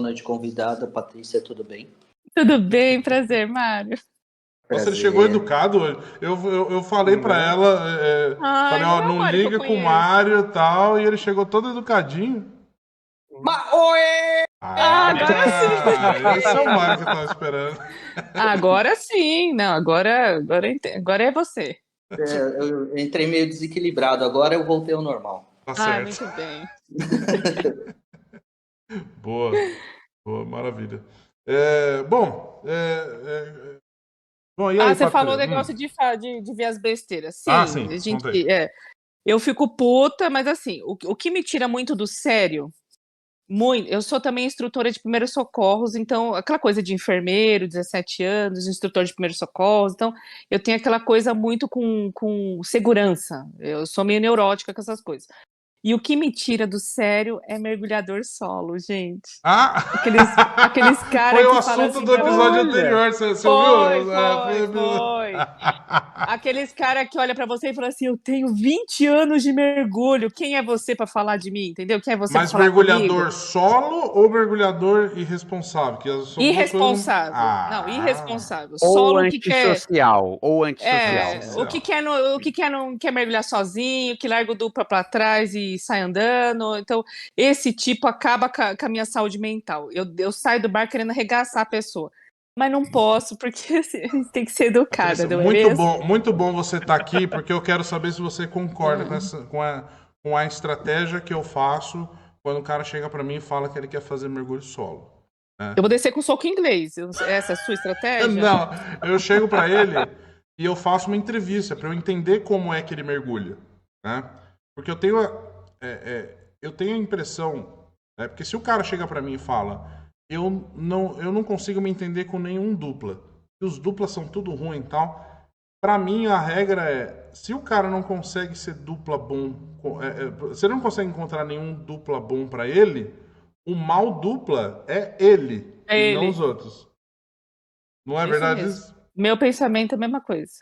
noite, convidada. Patrícia, tudo bem? Tudo bem, prazer, Mário. Nossa, ele chegou educado hoje. Eu falei pra ela, falei, ó, não liga com o Mário e tal, e ele chegou todo educadinho. Agora sim! Esse é o Mário que eu tava esperando. Agora sim! Não, agora é você. Eu entrei meio desequilibrado, agora eu voltei ao normal. Tá certo. Muito bem. Boa, maravilha. Bom, e aí, você falou o Patrícia? negócio de ver as besteiras. Sim, sim, a gente, eu fico puta, mas assim, o que me tira muito do sério, eu sou também instrutora de primeiros socorros, então, aquela coisa de enfermeiro, 17 anos, instrutor de primeiros socorros, então, eu tenho aquela coisa muito com segurança, eu sou meio neurótica com essas coisas. E o que me tira do sério é mergulhador solo, gente. Aqueles caras que falam assim... Foi o assunto do episódio anterior, você ouviu? Foi. Aqueles caras que olham pra você e falam assim, eu tenho 20 anos de mergulho, quem é você pra falar de mim, entendeu? Quem é você pra falar mergulhador comigo? Solo ou mergulhador irresponsável? Que são irresponsável. Não, irresponsável. Ou Solo antissocial. O que não quer mergulhar sozinho, que larga o dupla pra trás e sai andando. Então, esse tipo acaba com a minha saúde mental. Eu saio do bar querendo arregaçar a pessoa. Mas não posso, porque assim, tem que ser educada. Muito bom você estar aqui, porque eu quero saber se você concorda com a estratégia que eu faço quando o cara chega para mim e fala que ele quer fazer mergulho solo. Né? Eu vou descer com soco inglês. Essa é a sua estratégia? Não, eu chego para ele e eu faço uma entrevista para eu entender como é que ele mergulha. Né? Porque eu tenho a impressão... porque se o cara chega para mim e fala... Eu não consigo me entender com nenhum dupla. Os duplas são tudo ruim e tal. Pra mim, a regra é... Se o cara não consegue ser dupla bom... se ele não consegue encontrar nenhum dupla bom pra ele, o mal dupla é ele. E não os outros. Não é verdade isso? Meu pensamento é a mesma coisa.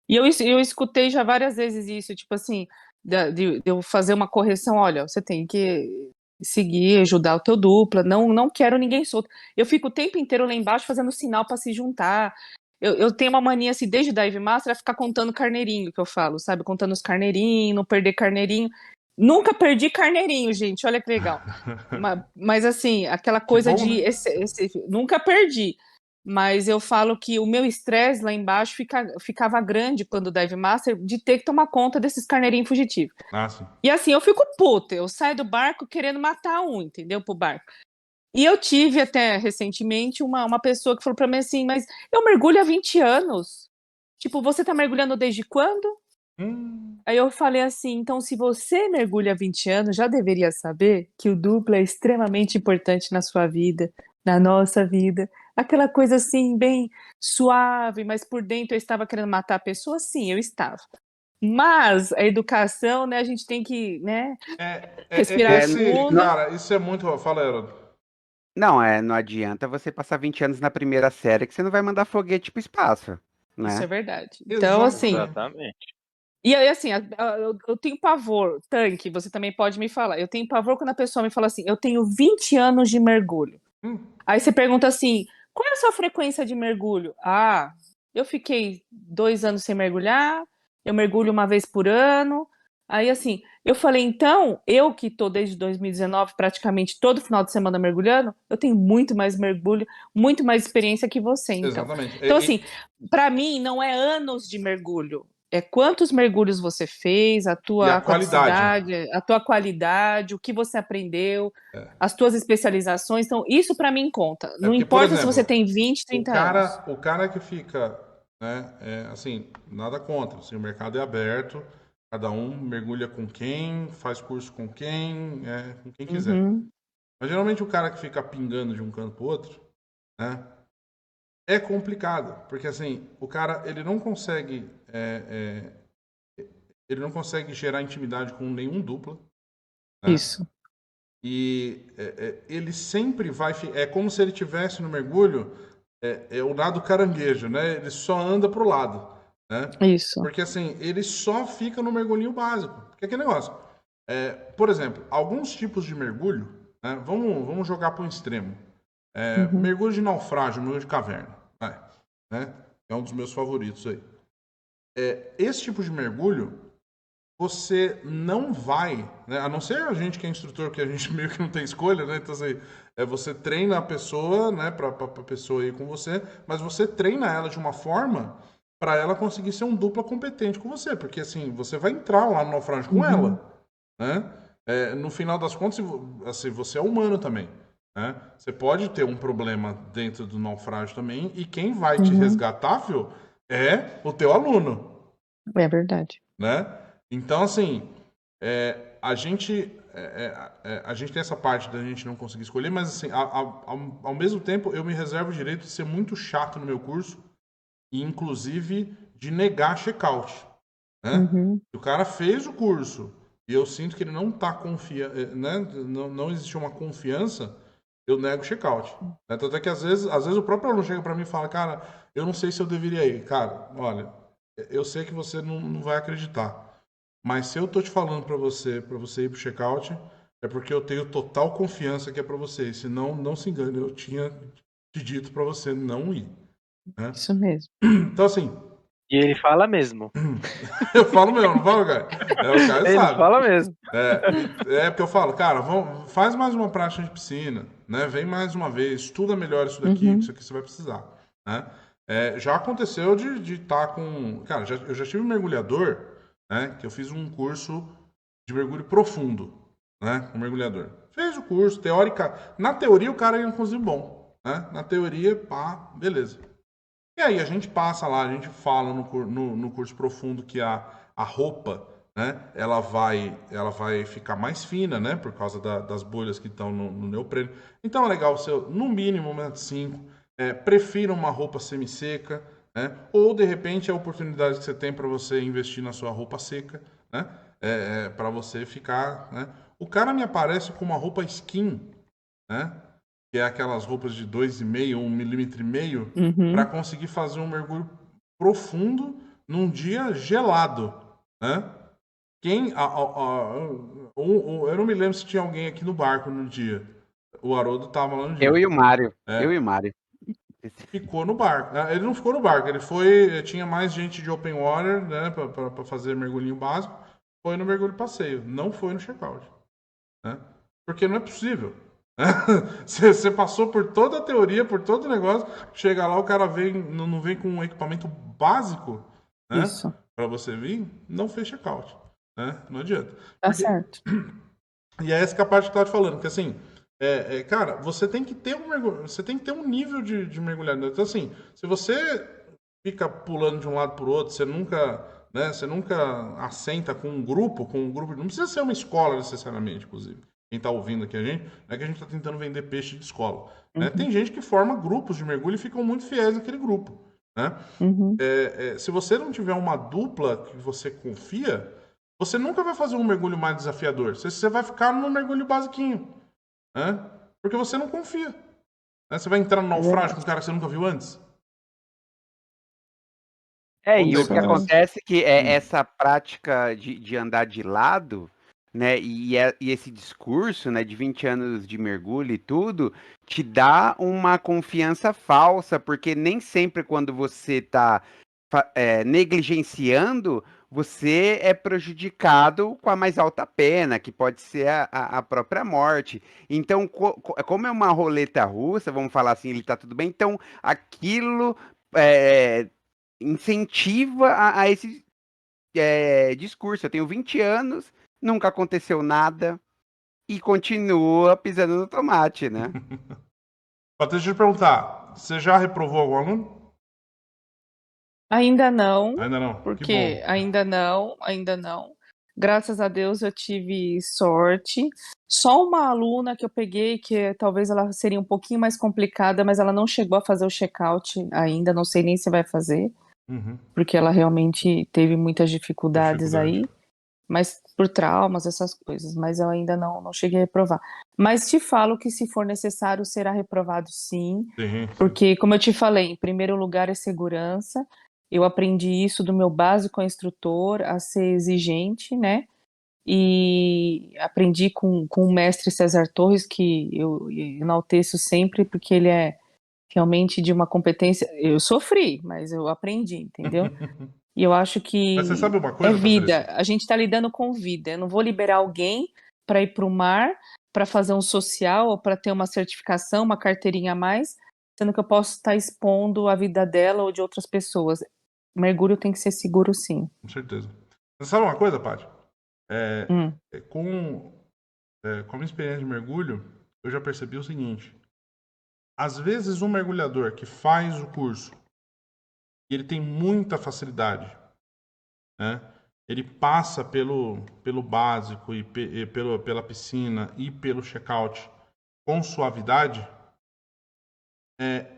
E eu escutei já várias vezes isso. Tipo assim, de eu fazer uma correção. Olha, você tem que... seguir, ajudar o teu dupla, não quero ninguém solto. Eu fico o tempo inteiro lá embaixo fazendo sinal para se juntar. Eu tenho uma mania, assim, desde Dive Master, a ficar contando carneirinho, que eu falo, sabe? Contando os carneirinhos, não perder carneirinho. Nunca perdi carneirinho, gente, olha que legal. Mas assim, aquela coisa de... nunca perdi. Mas eu falo que o meu estresse lá embaixo ficava grande quando o Dive Master de ter que tomar conta desses carneirinhos fugitivos. E assim, eu fico puta, eu saio do barco querendo matar entendeu? Pro barco. E eu tive até recentemente uma pessoa que falou pra mim assim, mas eu mergulho há 20 anos. Tipo, você tá mergulhando desde quando? Aí eu falei assim, então se você mergulha há 20 anos, já deveria saber que o duplo é extremamente importante na sua vida, na nossa vida. Aquela coisa assim, bem suave, mas por dentro eu estava querendo matar a pessoa? Sim, eu estava. Mas a educação, né, a gente tem que, né, respirar fundo. Cara, isso é muito... Fala, Heródoto. Não adianta você passar 20 anos na primeira série que você não vai mandar foguete pro espaço, né? Isso é verdade. Então, assim... Exatamente. E aí, assim, eu tenho pavor, Tanque, você também pode me falar, eu tenho pavor quando a pessoa me fala assim, eu tenho 20 anos de mergulho. Aí você pergunta assim, qual é a sua frequência de mergulho? Ah, eu fiquei 2 anos sem mergulhar, eu mergulho uma vez por ano. Aí, assim, eu falei, então, eu que tô desde 2019 praticamente todo final de semana mergulhando, eu tenho muito mais mergulho, muito mais experiência que você, então. Exatamente. Então, assim, pra mim, não é anos de mergulho, é quantos mergulhos você fez, a tua qualidade, a tua qualidade, o que você aprendeu, as tuas especializações. Então, isso pra mim conta. Não importa se você tem 20, 30 anos. O cara que fica, né, assim, nada contra, assim, o mercado é aberto, cada um mergulha com quem, faz curso com quem quiser. Mas geralmente o cara que fica pingando de um canto pro outro, né, é complicado, porque assim, o cara, ele não consegue gerar intimidade com nenhum dupla. Né? Isso. E ele sempre vai... É como se ele tivesse no mergulho o lado caranguejo, né? Ele só anda pro lado, né? Isso. Porque assim, ele só fica no mergulhinho básico. Porque aquele negócio... por exemplo, alguns tipos de mergulho, né? Vamos jogar para um extremo. Uhum. Mergulho de naufrágio, mergulho de caverna. Né? É um dos meus favoritos aí. Esse tipo de mergulho, você não vai, né? A não ser a gente que é instrutor, que a gente meio que não tem escolha, né? Então, assim, você treina a pessoa, né, para a pessoa ir com você, mas você treina ela de uma forma para ela conseguir ser um dupla competente com você, porque assim, você vai entrar lá no naufrágio com ela, né? No final das contas, assim, você é humano também, né? Você pode ter um problema dentro do naufrágio também, e quem vai te resgatar, viu, é o teu aluno. É verdade. Né? Então, assim, a gente tem essa parte da gente não conseguir escolher, mas, assim, ao mesmo tempo, eu me reservo o direito de ser muito chato no meu curso e, inclusive, de negar check-out. Né? Se o cara fez o curso e eu sinto que ele não está confiando, né? Não existe uma confiança, eu nego check-out. Né? Tanto é que, às vezes o próprio aluno chega para mim e fala, cara, eu não sei se eu deveria ir. Cara, olha, eu sei que você não vai acreditar. Mas se eu tô te falando para você ir pro check-out, é porque eu tenho total confiança que é para você. Senão, não se engane, eu tinha te dito para você não ir. Né? Isso mesmo. Então, assim... E ele fala mesmo. Eu falo mesmo, não falo, cara? O cara Ele sabe. fala mesmo. Porque eu falo, cara, faz mais uma prática de piscina, né? Vem mais uma vez, estuda melhor isso daqui, isso aqui você vai precisar. Né? Já aconteceu de estar com... Cara, eu já tive um mergulhador, né? Que eu fiz um curso de mergulho profundo, né? Com mergulhador. Fez o curso, na teoria o cara ia inclusive bom, né? Na teoria, pá, beleza. E aí a gente passa lá, a gente fala no curso profundo que a roupa, né, ela vai ficar mais fina, né, por causa das bolhas que estão no neopreno. Então é legal você, no mínimo, 1,5 m, prefira uma roupa semi-seca, né, ou de repente a oportunidade que você tem para você investir na sua roupa seca, né, para você ficar, né. O cara me aparece com uma roupa skin, né, que é aquelas roupas de 2,5, 1,5 mm, para conseguir fazer um mergulho profundo num dia gelado, né? Eu não me lembro se tinha alguém aqui no barco no dia. O Haroldo estava lá no dia. Eu e o Mário. Eu e o Mário. Ficou no barco. Ele não ficou no barco, ele foi. Tinha mais gente de open water, né? Para fazer mergulhinho básico. Foi no mergulho passeio. Não foi no check-out. Né? Porque não é possível. Você passou por toda a teoria, por todo o negócio, chega lá, o cara não vem com um equipamento básico, né? Para você vir, não fez check-out, né? Não adianta. Tá certo. E é essa que é a parte que eu tava te falando, que assim, cara, você tem que ter você tem que ter um nível de mergulhador. Então, assim, se você fica pulando de um lado para o outro, você nunca assenta com um grupo, não precisa ser uma escola necessariamente, inclusive. Quem está ouvindo aqui a gente, não é que a gente está tentando vender peixe de escola. Né? Tem gente que forma grupos de mergulho e ficam muito fiéis àquele grupo. Né? Se você não tiver uma dupla que você confia, você nunca vai fazer um mergulho mais desafiador. Você vai ficar no mergulho basiquinho. Né? Porque você não confia. Né? Você vai entrar no naufrágio com um cara que você nunca viu antes. E o que acontece é que essa prática de andar de lado, né, e esse discurso, né, de 20 anos de mergulho e tudo, te dá uma confiança falsa, porque nem sempre quando você está negligenciando, você é prejudicado com a mais alta pena, que pode ser a própria morte. Então, como é uma roleta russa, vamos falar assim, ele tá tudo bem, então aquilo incentiva a esse discurso. Eu tenho 20 anos, nunca aconteceu nada e continua pisando no tomate, né? Patrícia, deixa eu te perguntar, você já reprovou algum aluno? Ainda não. Ainda não? Porque ainda não. Graças a Deus eu tive sorte. Só uma aluna que eu peguei, que talvez ela seria um pouquinho mais complicada, mas ela não chegou a fazer o check-out ainda, não sei nem se vai fazer, porque ela realmente teve muitas dificuldades aí, mas por traumas, essas coisas, mas eu ainda não cheguei a reprovar. Mas te falo que se for necessário, será reprovado sim, porque, como eu te falei, em primeiro lugar é segurança. Eu aprendi isso do meu básico instrutor, a ser exigente, né? e aprendi com o mestre César Torres, que eu enalteço sempre, porque ele é realmente de uma competência. Eu sofri, mas eu aprendi, entendeu? E eu acho que Mas você sabe uma coisa, é vida. Patrícia? A gente está lidando com vida. Eu não vou liberar alguém para ir para o mar, para fazer um social ou para ter uma certificação, uma carteirinha a mais, sendo que eu posso estar expondo a vida dela ou de outras pessoas. O mergulho tem que ser seguro, sim. Com certeza. Você sabe uma coisa, Paty? Com a minha experiência de mergulho, eu já percebi o seguinte. Às vezes, um mergulhador que faz o curso e ele tem muita facilidade, né? Ele passa pelo básico e pela piscina e pelo check-out com suavidade,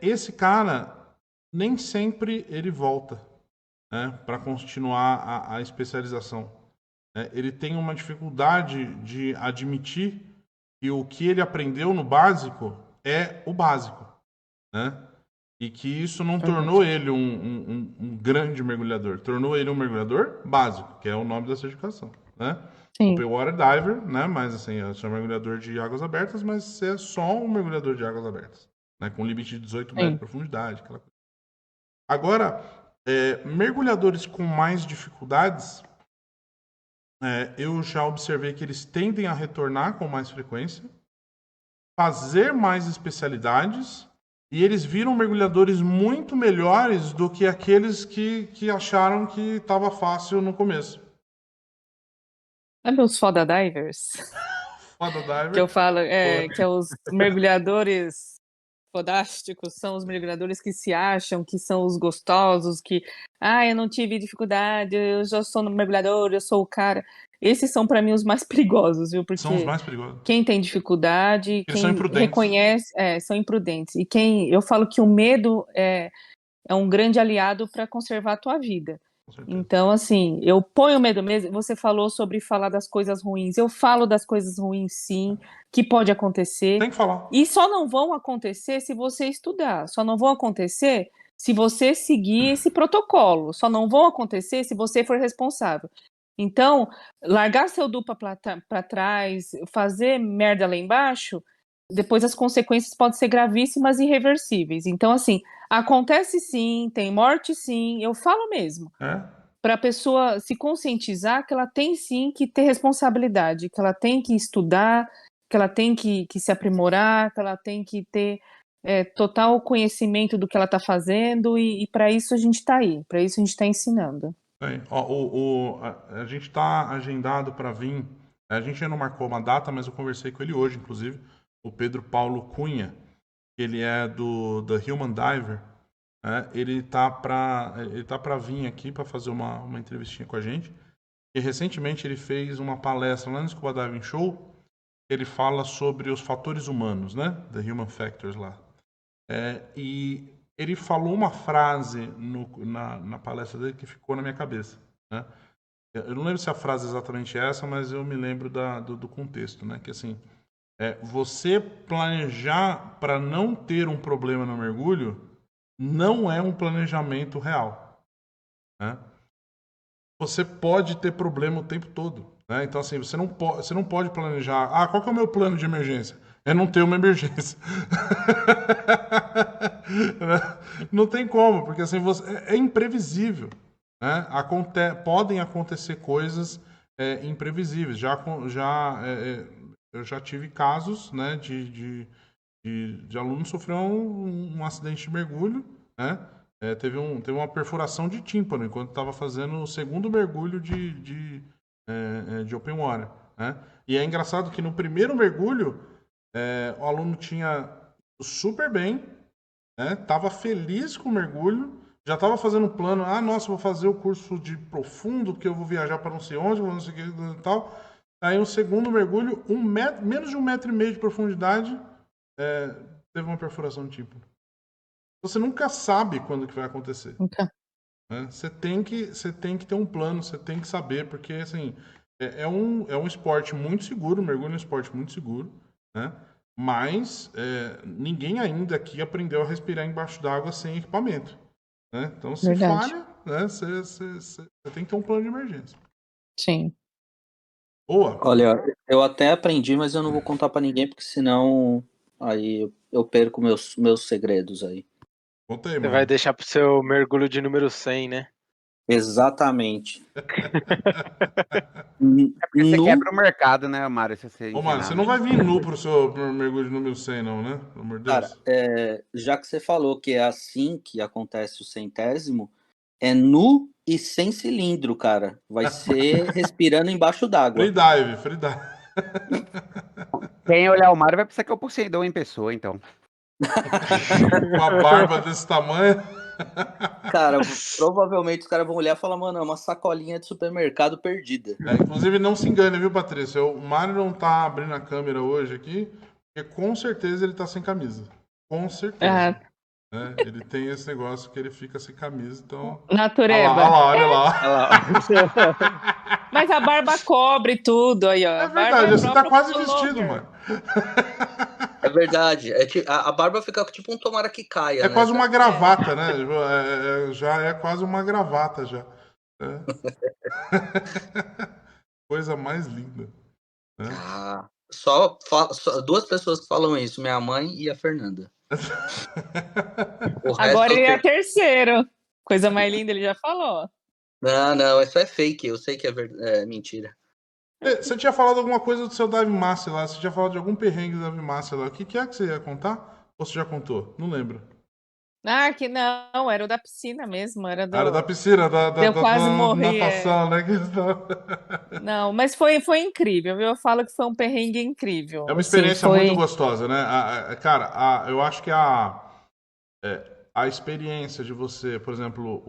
esse cara nem sempre ele volta, né, para continuar a especialização. Ele tem uma dificuldade de admitir que o que ele aprendeu no básico é o básico, né? E que isso não tornou ele um grande mergulhador, tornou ele um mergulhador básico, que é o nome da certificação, né? Open Water Diver, né? Mas assim, eu sou mergulhador de águas abertas, mas é só um mergulhador de águas abertas, né? Com limite de 18 metros de profundidade, aquela coisa. Agora, mergulhadores com mais dificuldades, eu já observei que eles tendem a retornar com mais frequência, fazer mais especialidades, e eles viram mergulhadores muito melhores do que aqueles que acharam que estava fácil no começo. Sabe os foda divers? Foda diver. Que eu falo, que é os mergulhadores fodásticos, são os mergulhadores que se acham que são os gostosos, que, eu não tive dificuldade, eu já sou mergulhador, eu sou o cara. Esses são, para mim, os mais perigosos, viu? Porque são os mais perigosos. Quem tem dificuldade, quem reconhece, são imprudentes. E eu falo que o medo é um grande aliado para conservar a tua vida. Então, assim, eu ponho medo mesmo. Você falou sobre falar das coisas ruins. Eu falo das coisas ruins, sim, que pode acontecer. Tem que falar. E só não vão acontecer se você estudar. Só não vão acontecer se você seguir esse protocolo. Só não vão acontecer se você for responsável. Então, largar seu dupla para trás, fazer merda lá embaixo, depois as consequências podem ser gravíssimas e irreversíveis. Então, assim, acontece sim, tem morte sim, eu falo mesmo. Para a pessoa se conscientizar que ela tem sim que ter responsabilidade, que ela tem que estudar, que ela tem que se aprimorar, que ela tem que ter total conhecimento do que ela está fazendo, e para isso a gente está aí, para isso a gente está ensinando. A gente está agendado para vir. A gente ainda não marcou uma data, mas eu conversei com ele hoje, inclusive. O Pedro Paulo Cunha, ele é do The Human Diver. Ele tá para vir aqui para fazer uma entrevistinha com a gente. E recentemente ele fez uma palestra lá no Scuba Diving Show. Ele fala sobre os fatores humanos, né? The Human Factors lá. E ele falou uma frase na palestra dele que ficou na minha cabeça, né? Eu não lembro se a frase é exatamente essa, mas eu me lembro do contexto, né? Que assim, você planejar para não ter um problema no mergulho não é um planejamento real, né? Você pode ter problema o tempo todo, né? Então assim, você não pode planejar, qual que é o meu plano de emergência? É não ter uma emergência. Não tem como, porque assim, é imprevisível, né? Podem acontecer coisas imprevisíveis. Eu já tive casos, né, de aluno sofreu um acidente de mergulho, né? Teve uma perfuração de tímpano enquanto estava fazendo o segundo mergulho de open water, né? E é engraçado que no primeiro mergulho o aluno tinha super bem, né? Tava feliz com o mergulho, já estava fazendo um plano, nossa, vou fazer o curso de profundo, que eu vou viajar para não sei onde, não sei o que e tal. Aí no segundo mergulho, menos de 1,5 metro de profundidade, teve uma perfuração de tímpano. Você nunca sabe quando que vai acontecer. Né? Você tem que ter um plano, você tem que saber, porque assim, é um esporte muito seguro, o mergulho é um esporte muito seguro, né? Mas ninguém ainda aqui aprendeu a respirar embaixo d'água sem equipamento, né? Então, se falha, né, você tem que ter um plano de emergência. Sim. Boa. Olha, eu até aprendi, mas eu não vou contar pra ninguém, porque senão aí eu perco meus segredos aí. Conta aí, Você mano. vai deixar pro seu mergulho de número 100, né? Exatamente. É porque você quebra o mercado, né, Mário, se você Ô, mano, ensinar, você né? não vai vir nu pro seu mergulho de número 100, não, né? Pelo amor de Deus. Cara, já que você falou que é assim que acontece o 100º, é nu e sem cilindro, cara. Vai ser respirando embaixo d'água. Free dive, free dive. Quem olhar o Mário vai pensar que é o Poseidon em pessoa, então. Com a barba desse tamanho. Cara, provavelmente os caras vão olhar e falar, mano, é uma sacolinha de supermercado perdida. Inclusive, não se engane, viu, Patrícia? O Mário não tá abrindo a câmera hoje aqui, porque com certeza ele tá sem camisa. Com certeza. Ele tem esse negócio que ele fica sem camisa, então... Natureba. Olha lá. Mas a barba cobre tudo aí, ó. É verdade, você tá quase vestido, mano. É verdade. A barba fica tipo um tomara que caia, É né? quase uma gravata, né? Já é quase uma gravata, já. Coisa mais linda. Só duas pessoas que falam isso, minha mãe e a Fernanda. Agora ele é terceiro. Coisa mais linda, ele já falou. Não, isso é fake. Eu sei que é mentira. Você tinha falado alguma coisa do seu Dive Master lá? Você tinha falado de algum perrengue do Dive Master lá? O que é que você ia contar? Ou você já contou? Não lembro. Ah, que não, era o da piscina mesmo. Era da piscina, eu quase morri. Natação, né? Não, mas foi incrível, viu? Eu falo que foi um perrengue incrível. É uma experiência muito gostosa, né? Cara, eu acho que a experiência de você, por exemplo,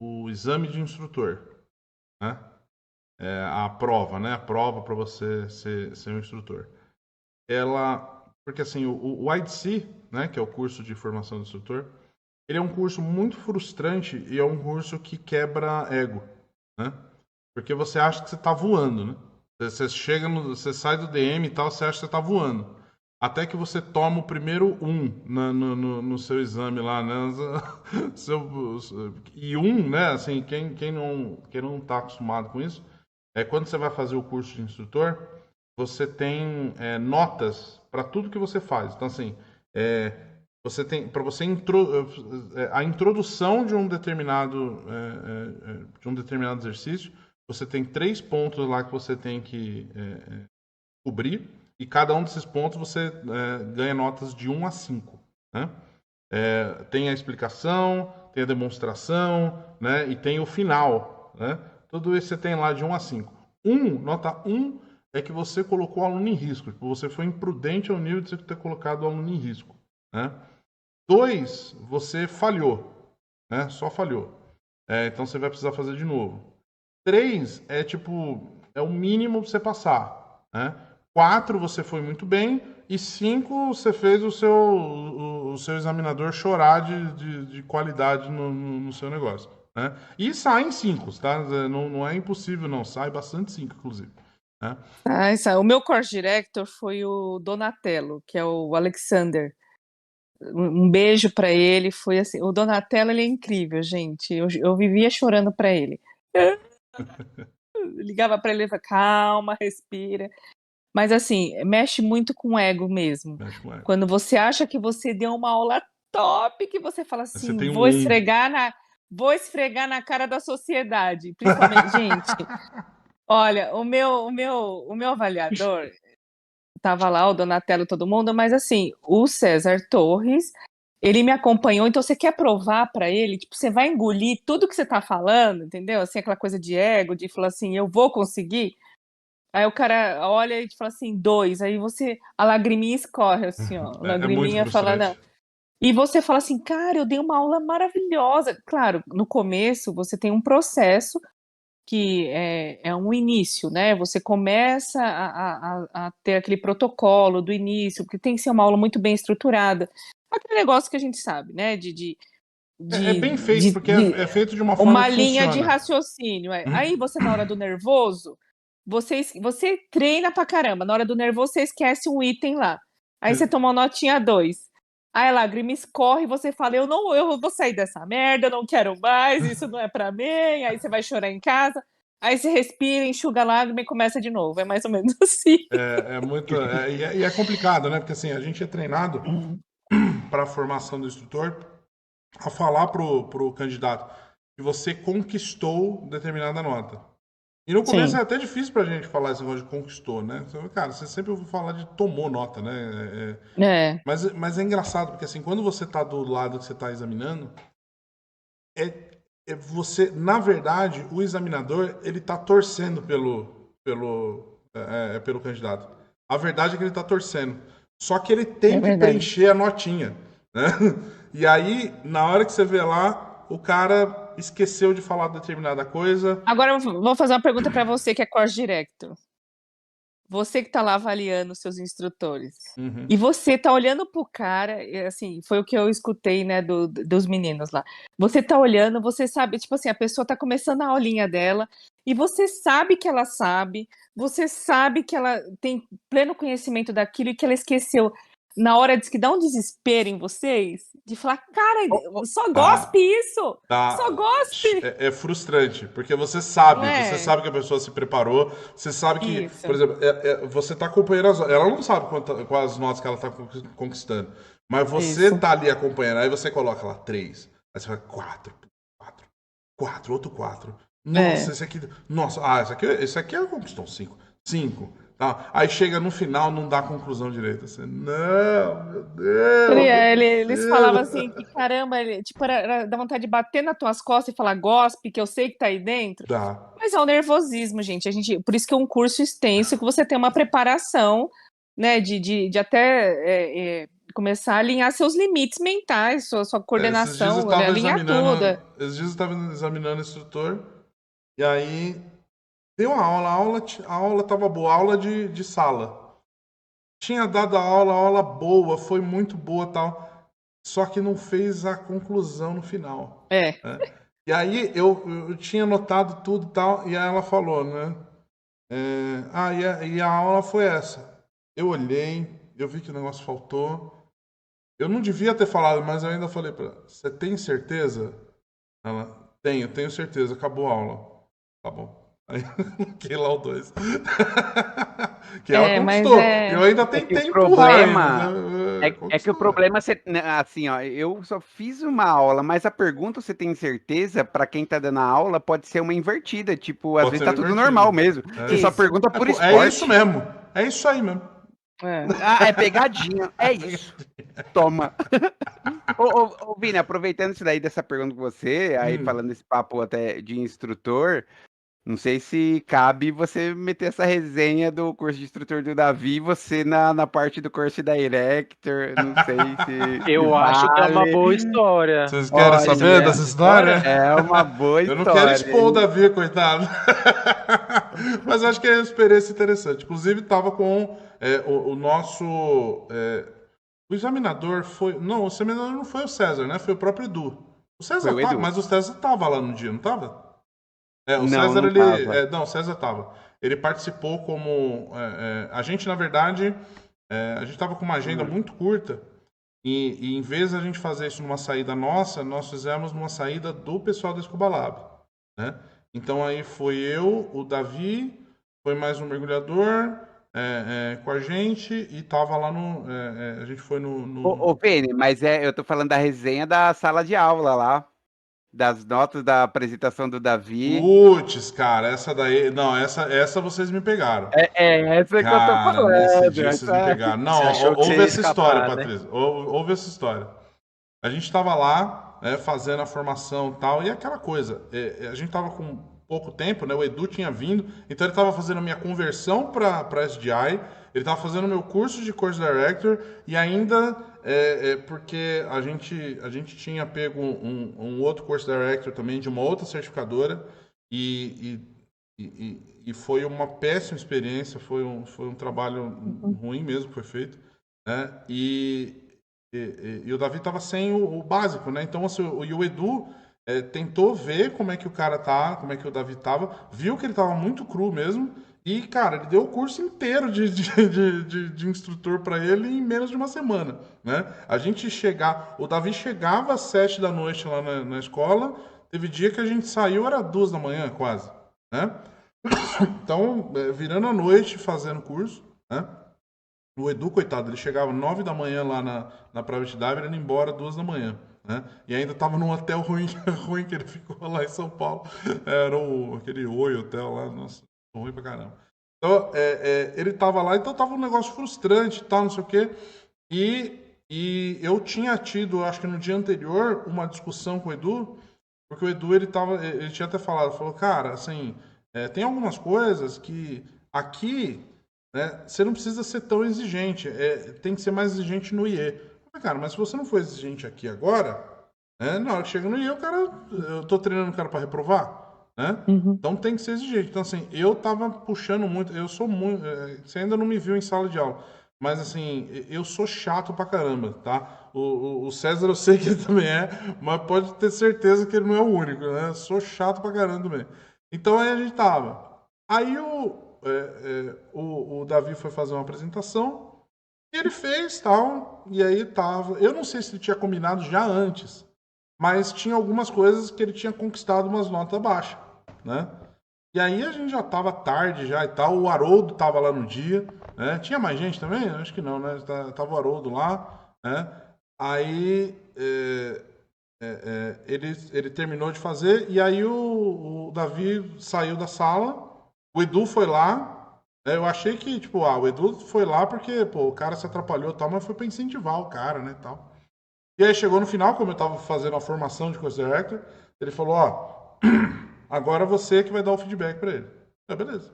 o exame de instrutor, né? A prova, né? A prova para você ser um instrutor. Porque assim, o IDC, né? Que é o curso de formação do instrutor, ele é um curso muito frustrante e é um curso que quebra ego, né? Porque você acha que você está voando, né? Você sai do DM e tal, você acha que você está voando. Até que você toma o primeiro no seu exame lá, né? E né? Assim, quem não está acostumado com isso, quando você vai fazer o curso de instrutor, você tem notas para tudo que você faz. Então, assim, você tem para você a introdução de um determinado exercício, você tem 3 pontos lá que você tem que cobrir, e cada um desses pontos você ganha notas de 1 a 5, né? Tem a explicação, tem a demonstração, né? E tem o final, né? Tudo isso você tem lá de 1 a 5. Nota 1 é que você colocou o aluno em risco. Tipo, você foi imprudente ao nível de você ter colocado o aluno em risco, né? 2, você falhou, né? Só falhou. Então você vai precisar fazer de novo. 3 é o mínimo para você passar, né? 4 você foi muito bem e 5 você fez o seu examinador chorar de qualidade no seu negócio, né? E saem 5, tá? Não é impossível, não. Sai bastante 5, inclusive. Né? O meu course director foi o Donatello, que é o Alexander. Um beijo para ele. Foi assim, o Donatello, ele é incrível, gente. Eu vivia chorando para ele. Ligava para ele e falava, calma, respira. Mas assim, mexe muito com o ego mesmo. Quando você acha que você deu uma aula top, que você fala assim, vou esfregar na cara da sociedade. Principalmente, gente, olha, o meu avaliador, tava lá o Donatello, todo mundo, mas assim, o César Torres, ele me acompanhou, então você quer provar para ele, tipo, você vai engolir tudo que você tá falando, entendeu? Assim, aquela coisa de ego, de falar assim, eu vou conseguir. Aí o cara olha e fala assim, 2, aí a lagriminha escorre, assim, ó, a lagriminha fala, não. E você fala assim, cara, eu dei uma aula maravilhosa. Claro, no começo você tem um processo que é um início, né? Você começa a ter aquele protocolo do início, porque tem que ser uma aula muito bem estruturada. Aquele negócio que a gente sabe, né? É bem feito, porque é feito de uma forma uma que linha funciona. de raciocínio. Aí você, na hora do nervoso, você treina pra caramba. Na hora do nervoso, você esquece um item lá. Aí você toma uma notinha 2. Aí a lágrima escorre e você fala, eu vou sair dessa merda, eu não quero mais, isso não é pra mim. Aí você vai chorar em casa. Aí você respira, enxuga a lágrima e começa de novo. É mais ou menos assim. E é complicado, né? Porque assim, a gente é treinado para a formação do instrutor a falar pro candidato que você conquistou determinada nota. E no começo Sim. é até difícil pra gente falar esse negócio de conquistou, né? Cara, você sempre ouve falar de tomou nota, né? É. Mas é engraçado, porque assim, quando você tá do lado que você tá examinando, você, na verdade, o examinador, ele tá torcendo pelo candidato. A verdade é que ele tá torcendo. Só que ele tem que preencher a notinha, né? E aí, na hora que você vê lá, o cara esqueceu de falar determinada coisa. Agora eu vou fazer uma pergunta para você que é course director. Você que está lá avaliando os seus instrutores. E você está olhando pro cara, assim, foi o que eu escutei, né, dos meninos lá. Você está olhando, você sabe, tipo assim, a pessoa está começando a aulinha dela e você sabe que ela sabe, você sabe que ela tem pleno conhecimento daquilo e que ela esqueceu. Na hora de que dá um desespero em vocês, de falar, cara, só gospe isso! Só gospe! É frustrante, porque você sabe que a pessoa se preparou, você sabe que, Isso. por exemplo, você está acompanhando ela não sabe quais notas que ela está conquistando, mas você está ali acompanhando, aí você coloca lá 3, aí você vai 4, outro 4. Nossa, esse aqui, esse aqui ela conquistou 5. Tá. Aí chega no final, não dá conclusão direita. Você, não, meu Deus. Eles falavam assim que caramba, tipo, dá vontade de bater nas tuas costas e falar gospe, que eu sei que tá aí dentro. Dá. Mas é o nervosismo, gente. Por isso que é um curso extenso, que você tem uma preparação, né, de até começar a alinhar seus limites mentais, sua coordenação, alinhar tudo. Esses dias eu estava examinando o instrutor, e aí deu uma aula, a aula tava boa, aula de sala. Tinha dado a aula boa, foi muito boa e tal, só que não fez a conclusão no final. Né? E aí eu tinha notado tudo e tal, e aí ela falou, né? E a aula foi essa. Eu olhei, eu vi que o negócio faltou. Eu não devia ter falado, mas eu ainda falei pra ela, você tem certeza? Ela, tenho certeza, acabou a aula. Tá bom. Aí fiquei lá o 2. Que ela conquistou. Eu ainda tentei empurrar. É que o problema, assim, ó, eu só fiz uma aula, mas a pergunta você tem certeza, pra quem tá dando a aula, pode ser uma invertida. Tipo, às vezes tá tudo normal mesmo. Você só pergunta por esporte. É isso mesmo. É isso aí mesmo. É pegadinha. É isso. Toma. Ô, Vini, aproveitando isso daí dessa pergunta com você, aí falando esse papo até de instrutor, não sei se cabe você meter essa resenha do curso de instrutor do Davi, você na parte do curso da Erector, não sei se... Eu acho que é uma boa história. Vocês querem saber dessa história? É uma boa história. Eu não quero expor o Davi, coitado. Mas acho que é uma experiência interessante. Inclusive, estava com o nosso... o examinador foi... Não, o examinador não foi o César, né? Foi o próprio Edu. O César tava, mas o César estava lá no dia, não estava? César, o César estava. Ele participou como... a gente, na verdade, a gente estava com uma agenda muito curta e em vez de a gente fazer isso numa saída nossa, nós fizemos numa saída do pessoal da Scuba Lab. Né? Então, aí foi eu, o Davi, foi mais um mergulhador com a gente e estava lá no... a gente foi no... Ô, Vini, mas eu tô falando da resenha da sala de aula lá. Das notas da apresentação do Davi. Putz, cara, essa daí... Não, essa vocês me pegaram. Essa que eu tô falando. Nesse dia vocês me pegaram. Não, ouve essa história, Patrícia. Ouve essa história. A gente tava lá, fazendo a formação e tal, e aquela coisa. A gente tava com pouco tempo, né? O Edu tinha vindo, então ele tava fazendo a minha conversão para SDI, ele tava fazendo o meu curso de Course Director, e ainda... porque a gente tinha pego um outro Course Director também de uma outra certificadora e foi uma péssima experiência, foi um trabalho ruim mesmo que foi feito, né? E o Davi estava sem o básico, né? Então assim, o Edu tentou ver como é que o cara tá, como é que o Davi estava, viu que ele estava muito cru mesmo. E, cara, ele deu o curso inteiro de instrutor para ele em menos de uma semana, né? O Davi chegava às 7 da noite lá na escola, teve dia que a gente saiu, era 2 da manhã quase, né? Então, virando a noite, fazendo curso, né? O Edu, coitado, ele chegava 9 da manhã lá na Private Diver, indo embora 2 da manhã, né? E ainda tava num hotel ruim, ruim que ele ficou lá em São Paulo. Era aquele Oi Hotel lá, nossa, ruim pra caramba. Então, ele tava lá, então tava um negócio frustrante e tal, não sei o quê. E eu tinha tido, acho que no dia anterior, uma discussão com o Edu, porque o Edu, ele tinha até falou, cara, assim, tem algumas coisas que aqui, né, você não precisa ser tão exigente, tem que ser mais exigente no IE. Eu falei, cara, mas se você não for exigente aqui agora, na hora que chega no IE, eu tô treinando o cara para reprovar, né? Então tem que ser exigente. Então, assim, eu tava puxando muito, eu sou muito, você ainda não me viu em sala de aula, mas assim, eu sou chato pra caramba, tá? O César eu sei que ele também mas pode ter certeza que ele não é o único, né? Eu sou chato pra caramba também. Então aí a gente tava. Aí o Davi foi fazer uma apresentação e ele fez tal, e aí tava. Eu não sei se ele tinha combinado já antes, mas tinha algumas coisas que ele tinha conquistado umas notas baixas, né? E aí a gente já tava tarde já e tal, o Haroldo tava lá no dia, né? Tinha mais gente também? Acho que não, né? Tava o Haroldo lá, né? Aí ele terminou de fazer e aí o Davi saiu da sala, o Edu foi lá, eu achei que, tipo, o Edu foi lá porque, pô, o cara se atrapalhou e tal, mas foi pra incentivar o cara, né, tal. E aí chegou no final, como eu tava fazendo a formação de Course Director, ele falou, ó, agora você que vai dar o feedback pra ele. Beleza.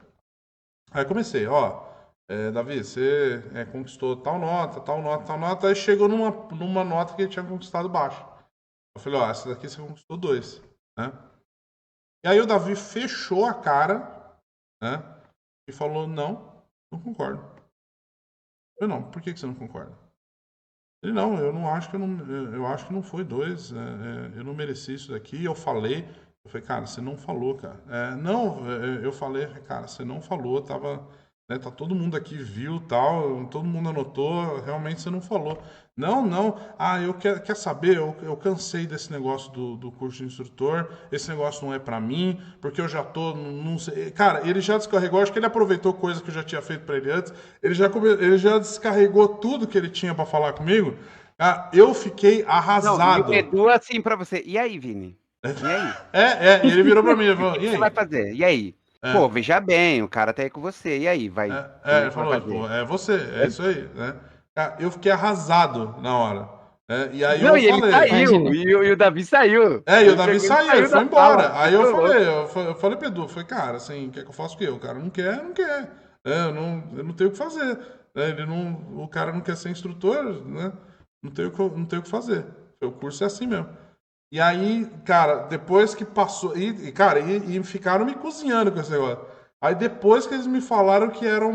Aí comecei, ó, Davi, você conquistou tal nota, tal nota, tal nota, aí chegou numa nota que ele tinha conquistado baixa. Eu falei, ó, essa daqui você conquistou 2, né? E aí o Davi fechou a cara, né? E falou, não concordo. Eu falei, não, por que você não concorda? Ele, não, eu não acho que eu acho que não foi 2, eu não mereci isso daqui, eu falei, eu falei, cara, você não falou, cara. Não, eu falei, cara, você não falou, tava, né, tá todo mundo aqui viu, tal, todo mundo anotou, realmente você não falou. Não, eu quer saber, eu cansei desse negócio do curso de instrutor, esse negócio não é pra mim, porque eu já tô, não sei, cara, ele já descarregou, acho que ele aproveitou coisa que eu já tinha feito pra ele antes, ele já descarregou tudo que ele tinha pra falar comigo. Eu fiquei arrasado. Não, e o Edu assim pra você, e aí, Vini? E aí? Ele virou pra mim e falou, o que você vai fazer? E aí? Pô, veja bem, o cara tá aí com você, e aí? Vai? Ele falou, pô, é você, é isso aí, né? Eu fiquei arrasado na hora. E aí não, eu falei. Ele saiu, e o Davi saiu. E o Davi saiu, ele foi embora. Aí eu falei pro Edu, falei, cara, assim, quer que eu faça o quê? O cara não quer. Eu não tenho o que fazer. O cara não quer ser instrutor, né? Não tenho o que fazer. O curso é assim mesmo. E aí, cara, depois que passou. Cara, ficaram me cozinhando com esse negócio. Aí depois que eles me falaram que era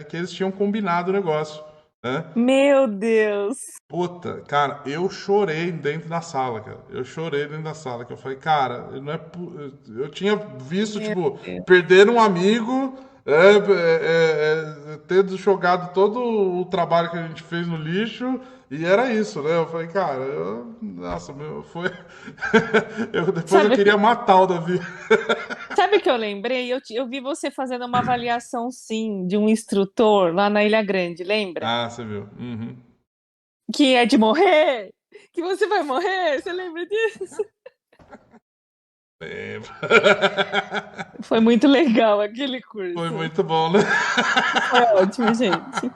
que eles tinham combinado o negócio, né? Meu Deus! Puta, cara, eu chorei dentro da sala, cara. Eu chorei dentro da sala, que eu falei, cara, não é. Eu tinha visto, tipo, perder um amigo, tendo jogado todo o trabalho que a gente fez no lixo, e era isso, né? Eu falei, cara, nossa, foi. Depois eu queria matar o Davi. Sabe o que eu lembrei? Eu vi você fazendo uma avaliação, sim, de um instrutor lá na Ilha Grande, lembra? Você viu. Uhum. Que é de morrer? Que você vai morrer? Você lembra disso? Lembro. Foi muito legal aquele curso. Foi muito bom, né? Foi ótimo, gente.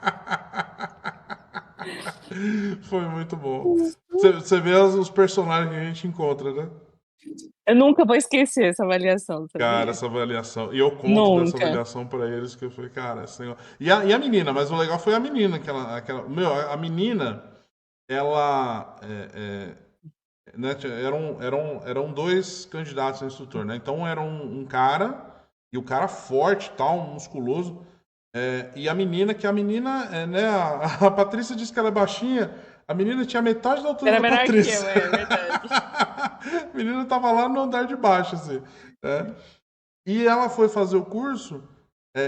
Foi muito bom. Você vê os personagens que a gente encontra, né? Eu nunca vou esquecer essa avaliação, sabia? Cara, essa avaliação. E eu conto dessa avaliação pra eles, que eu falei, cara, esse negócio... E a menina, mas o legal foi a menina, a menina, ela... né, eram 2 candidatos a instrutor, né? Então era um cara, e o cara forte, tal, musculoso, e a menina, né, a Patrícia disse que ela é baixinha, a menina tinha metade da altura da Patrícia. Que eu, é verdade. A menina tava lá no andar de baixo, assim, né? E ela foi fazer o curso,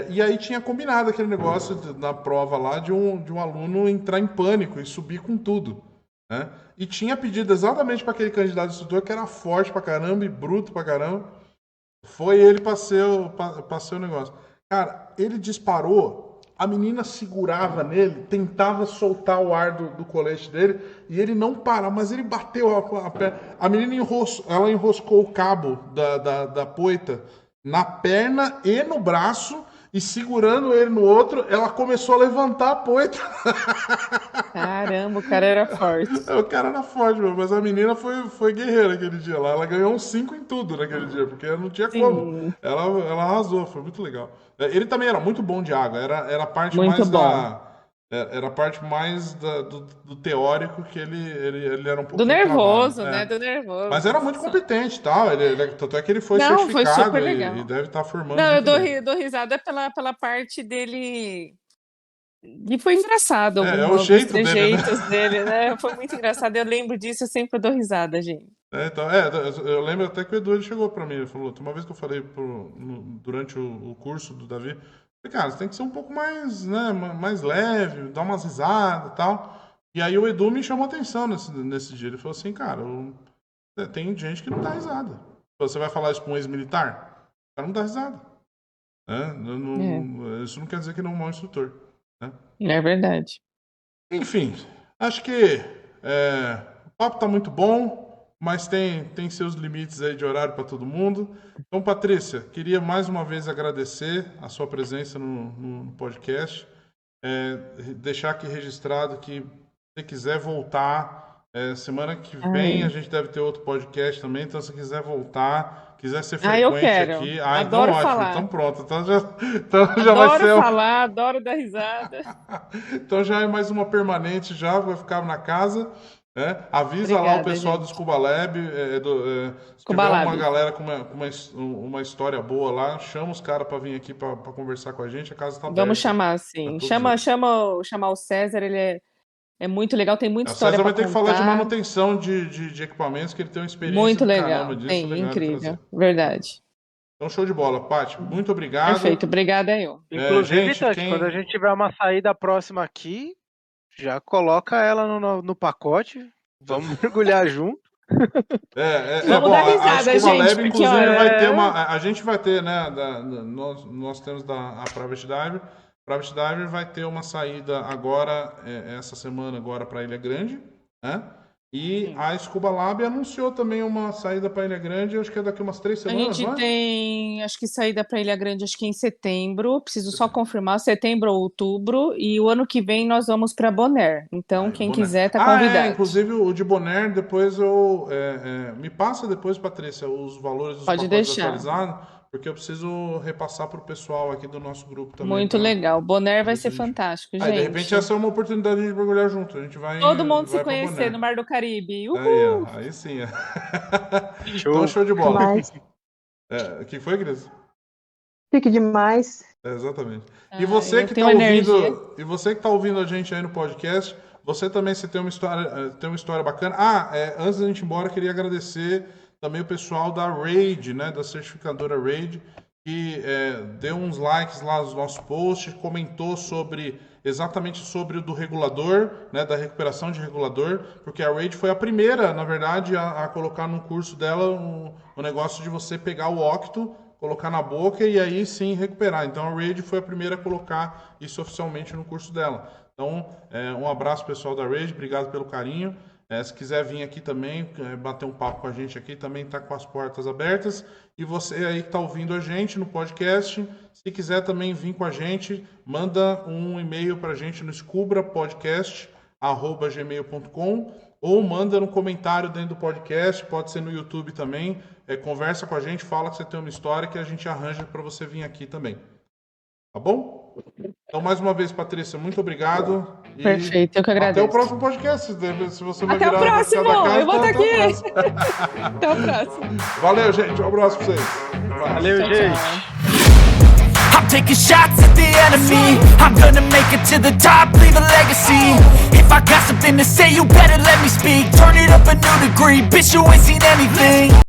e aí tinha combinado aquele negócio na prova lá de um aluno entrar em pânico e subir com tudo, né? E tinha pedido exatamente para aquele candidato instrutor que era forte pra caramba e bruto pra caramba. Foi ele pra ser o negócio. Cara, ele disparou, a menina segurava nele, tentava soltar o ar do colete dele, e ele não parava, mas ele bateu a perna. A menina enroscou o cabo da poita na perna e no braço, e segurando ele no outro, ela começou a levantar a poita. Caramba, o cara era forte. O cara era forte, mas a menina foi guerreira aquele dia lá. Ela ganhou uns 5 em tudo naquele dia, porque não tinha como. Ela arrasou, foi muito legal. Ele também era muito bom de água, era a parte muito mais bom. Era a parte mais do teórico, que ele era um pouco do nervoso, travado, né? Do nervoso. Mas era muito competente e tal. Tanto é que ele foi Não, certificado foi super legal. e deve estar formando. Não, eu dou risada pela parte dele. E foi engraçado. O jeito dele, né? Foi muito engraçado. Eu lembro disso, eu sempre dou risada, gente. Eu lembro até que o Edu chegou pra mim, ele falou, uma vez que eu falei durante o curso do Davi, cara, você tem que ser um pouco mais, né, mais leve, dar umas risadas e tal. E aí o Edu me chamou a atenção nesse dia. Ele falou assim, cara, tem gente que não dá risada. Você vai falar isso com um ex-militar? O cara não dá risada. Isso não quer dizer que ele é um mau instrutor. Né? É verdade. Enfim, acho que o papo tá muito bom, mas tem seus limites aí de horário para todo mundo. Então, Patrícia, queria mais uma vez agradecer a sua presença no podcast. Deixar aqui registrado que, se você quiser voltar, semana que vem a gente deve ter outro podcast também. Então, se quiser voltar, quiser ser frequente eu quero. aqui. Adoro então, falar. Ótimo, então pronto. Então já vai ser. Adoro falar, adoro dar risada. Então já é mais uma permanente, já vai ficar na casa. Avisa Obrigada, lá o pessoal gente. do Scuba Lab. Se tiver uma galera com uma história boa lá, chama os caras para vir aqui para conversar com a gente. A casa está aberta. Vamos chamar, sim. Chamar o César, ele é muito legal, tem muita história para contar. O César vai ter que falar de manutenção de equipamentos, que ele tem uma experiência muito legal. Caramba disso. Tem, incrível, verdade. Então, show de bola. Paty, muito obrigado. Perfeito, obrigada eu. Inclusive, Tati, quando a gente tiver uma saída próxima aqui, já coloca ela no pacote, vamos mergulhar junto. Vamos dar risada, a gente. Lab, inclusive, vai ter a gente vai ter, né, nós temos a Private Diver. Private Diver vai ter uma saída agora, essa semana agora para Ilha Grande, né? E a Scuba Lab anunciou também uma saída para Ilha Grande, acho que é daqui umas 3 semanas, A gente tem, acho que saída para Ilha Grande, acho que em setembro, preciso só confirmar, setembro ou outubro, e o ano que vem nós vamos para Bonaire, então quem quiser tá convidado. Inclusive o de Bonaire, depois me passa depois, Patrícia, os valores dos Pode pacotes deixar. atualizados, porque eu preciso repassar para o pessoal aqui do nosso grupo também. Muito legal, Bonaire vai ser fantástico, gente. De repente essa é uma oportunidade de mergulhar junto, a gente vai todo mundo se pra conhecer Bonaire. no Mar do Caribe. Aí sim. Então, show de bola. O que foi, Cris? Fique demais. Exatamente. E você que está ouvindo a gente aí no podcast, você também tem uma história bacana. Antes da gente ir embora, queria agradecer também o pessoal da Raid, né, da certificadora Raid, que deu uns likes lá nos nossos posts, comentou exatamente sobre o do regulador, né, da recuperação de regulador, porque a Raid foi a primeira, na verdade, a colocar no curso dela o negócio de você pegar o octo, colocar na boca e aí sim recuperar. Então a Raid foi a primeira a colocar isso oficialmente no curso dela. Então, um abraço pessoal da Raid, obrigado pelo carinho. Se quiser vir aqui também, bater um papo com a gente aqui, também está com as portas abertas. E você aí que está ouvindo a gente no podcast, se quiser também vir com a gente, manda um e-mail para a gente no scubrapodcast@gmail.com ou manda no comentário dentro do podcast, pode ser no YouTube também. Conversa com a gente, fala que você tem uma história que a gente arranja para você vir aqui também. Tá bom? Então, mais uma vez, Patrícia, muito obrigado. Perfeito, eu que agradeço. Até o próximo podcast. Se você não até o próximo, eu vou estar aqui. Até o próximo. Valeu, gente. Um abraço pra vocês. Valeu, gente. I'm taking shots at the enemy. I'm gonna make it to the top, leave a legacy. If I got something to say, you better let me speak. Turn it up a new degree, bitch, you ain't seen anything.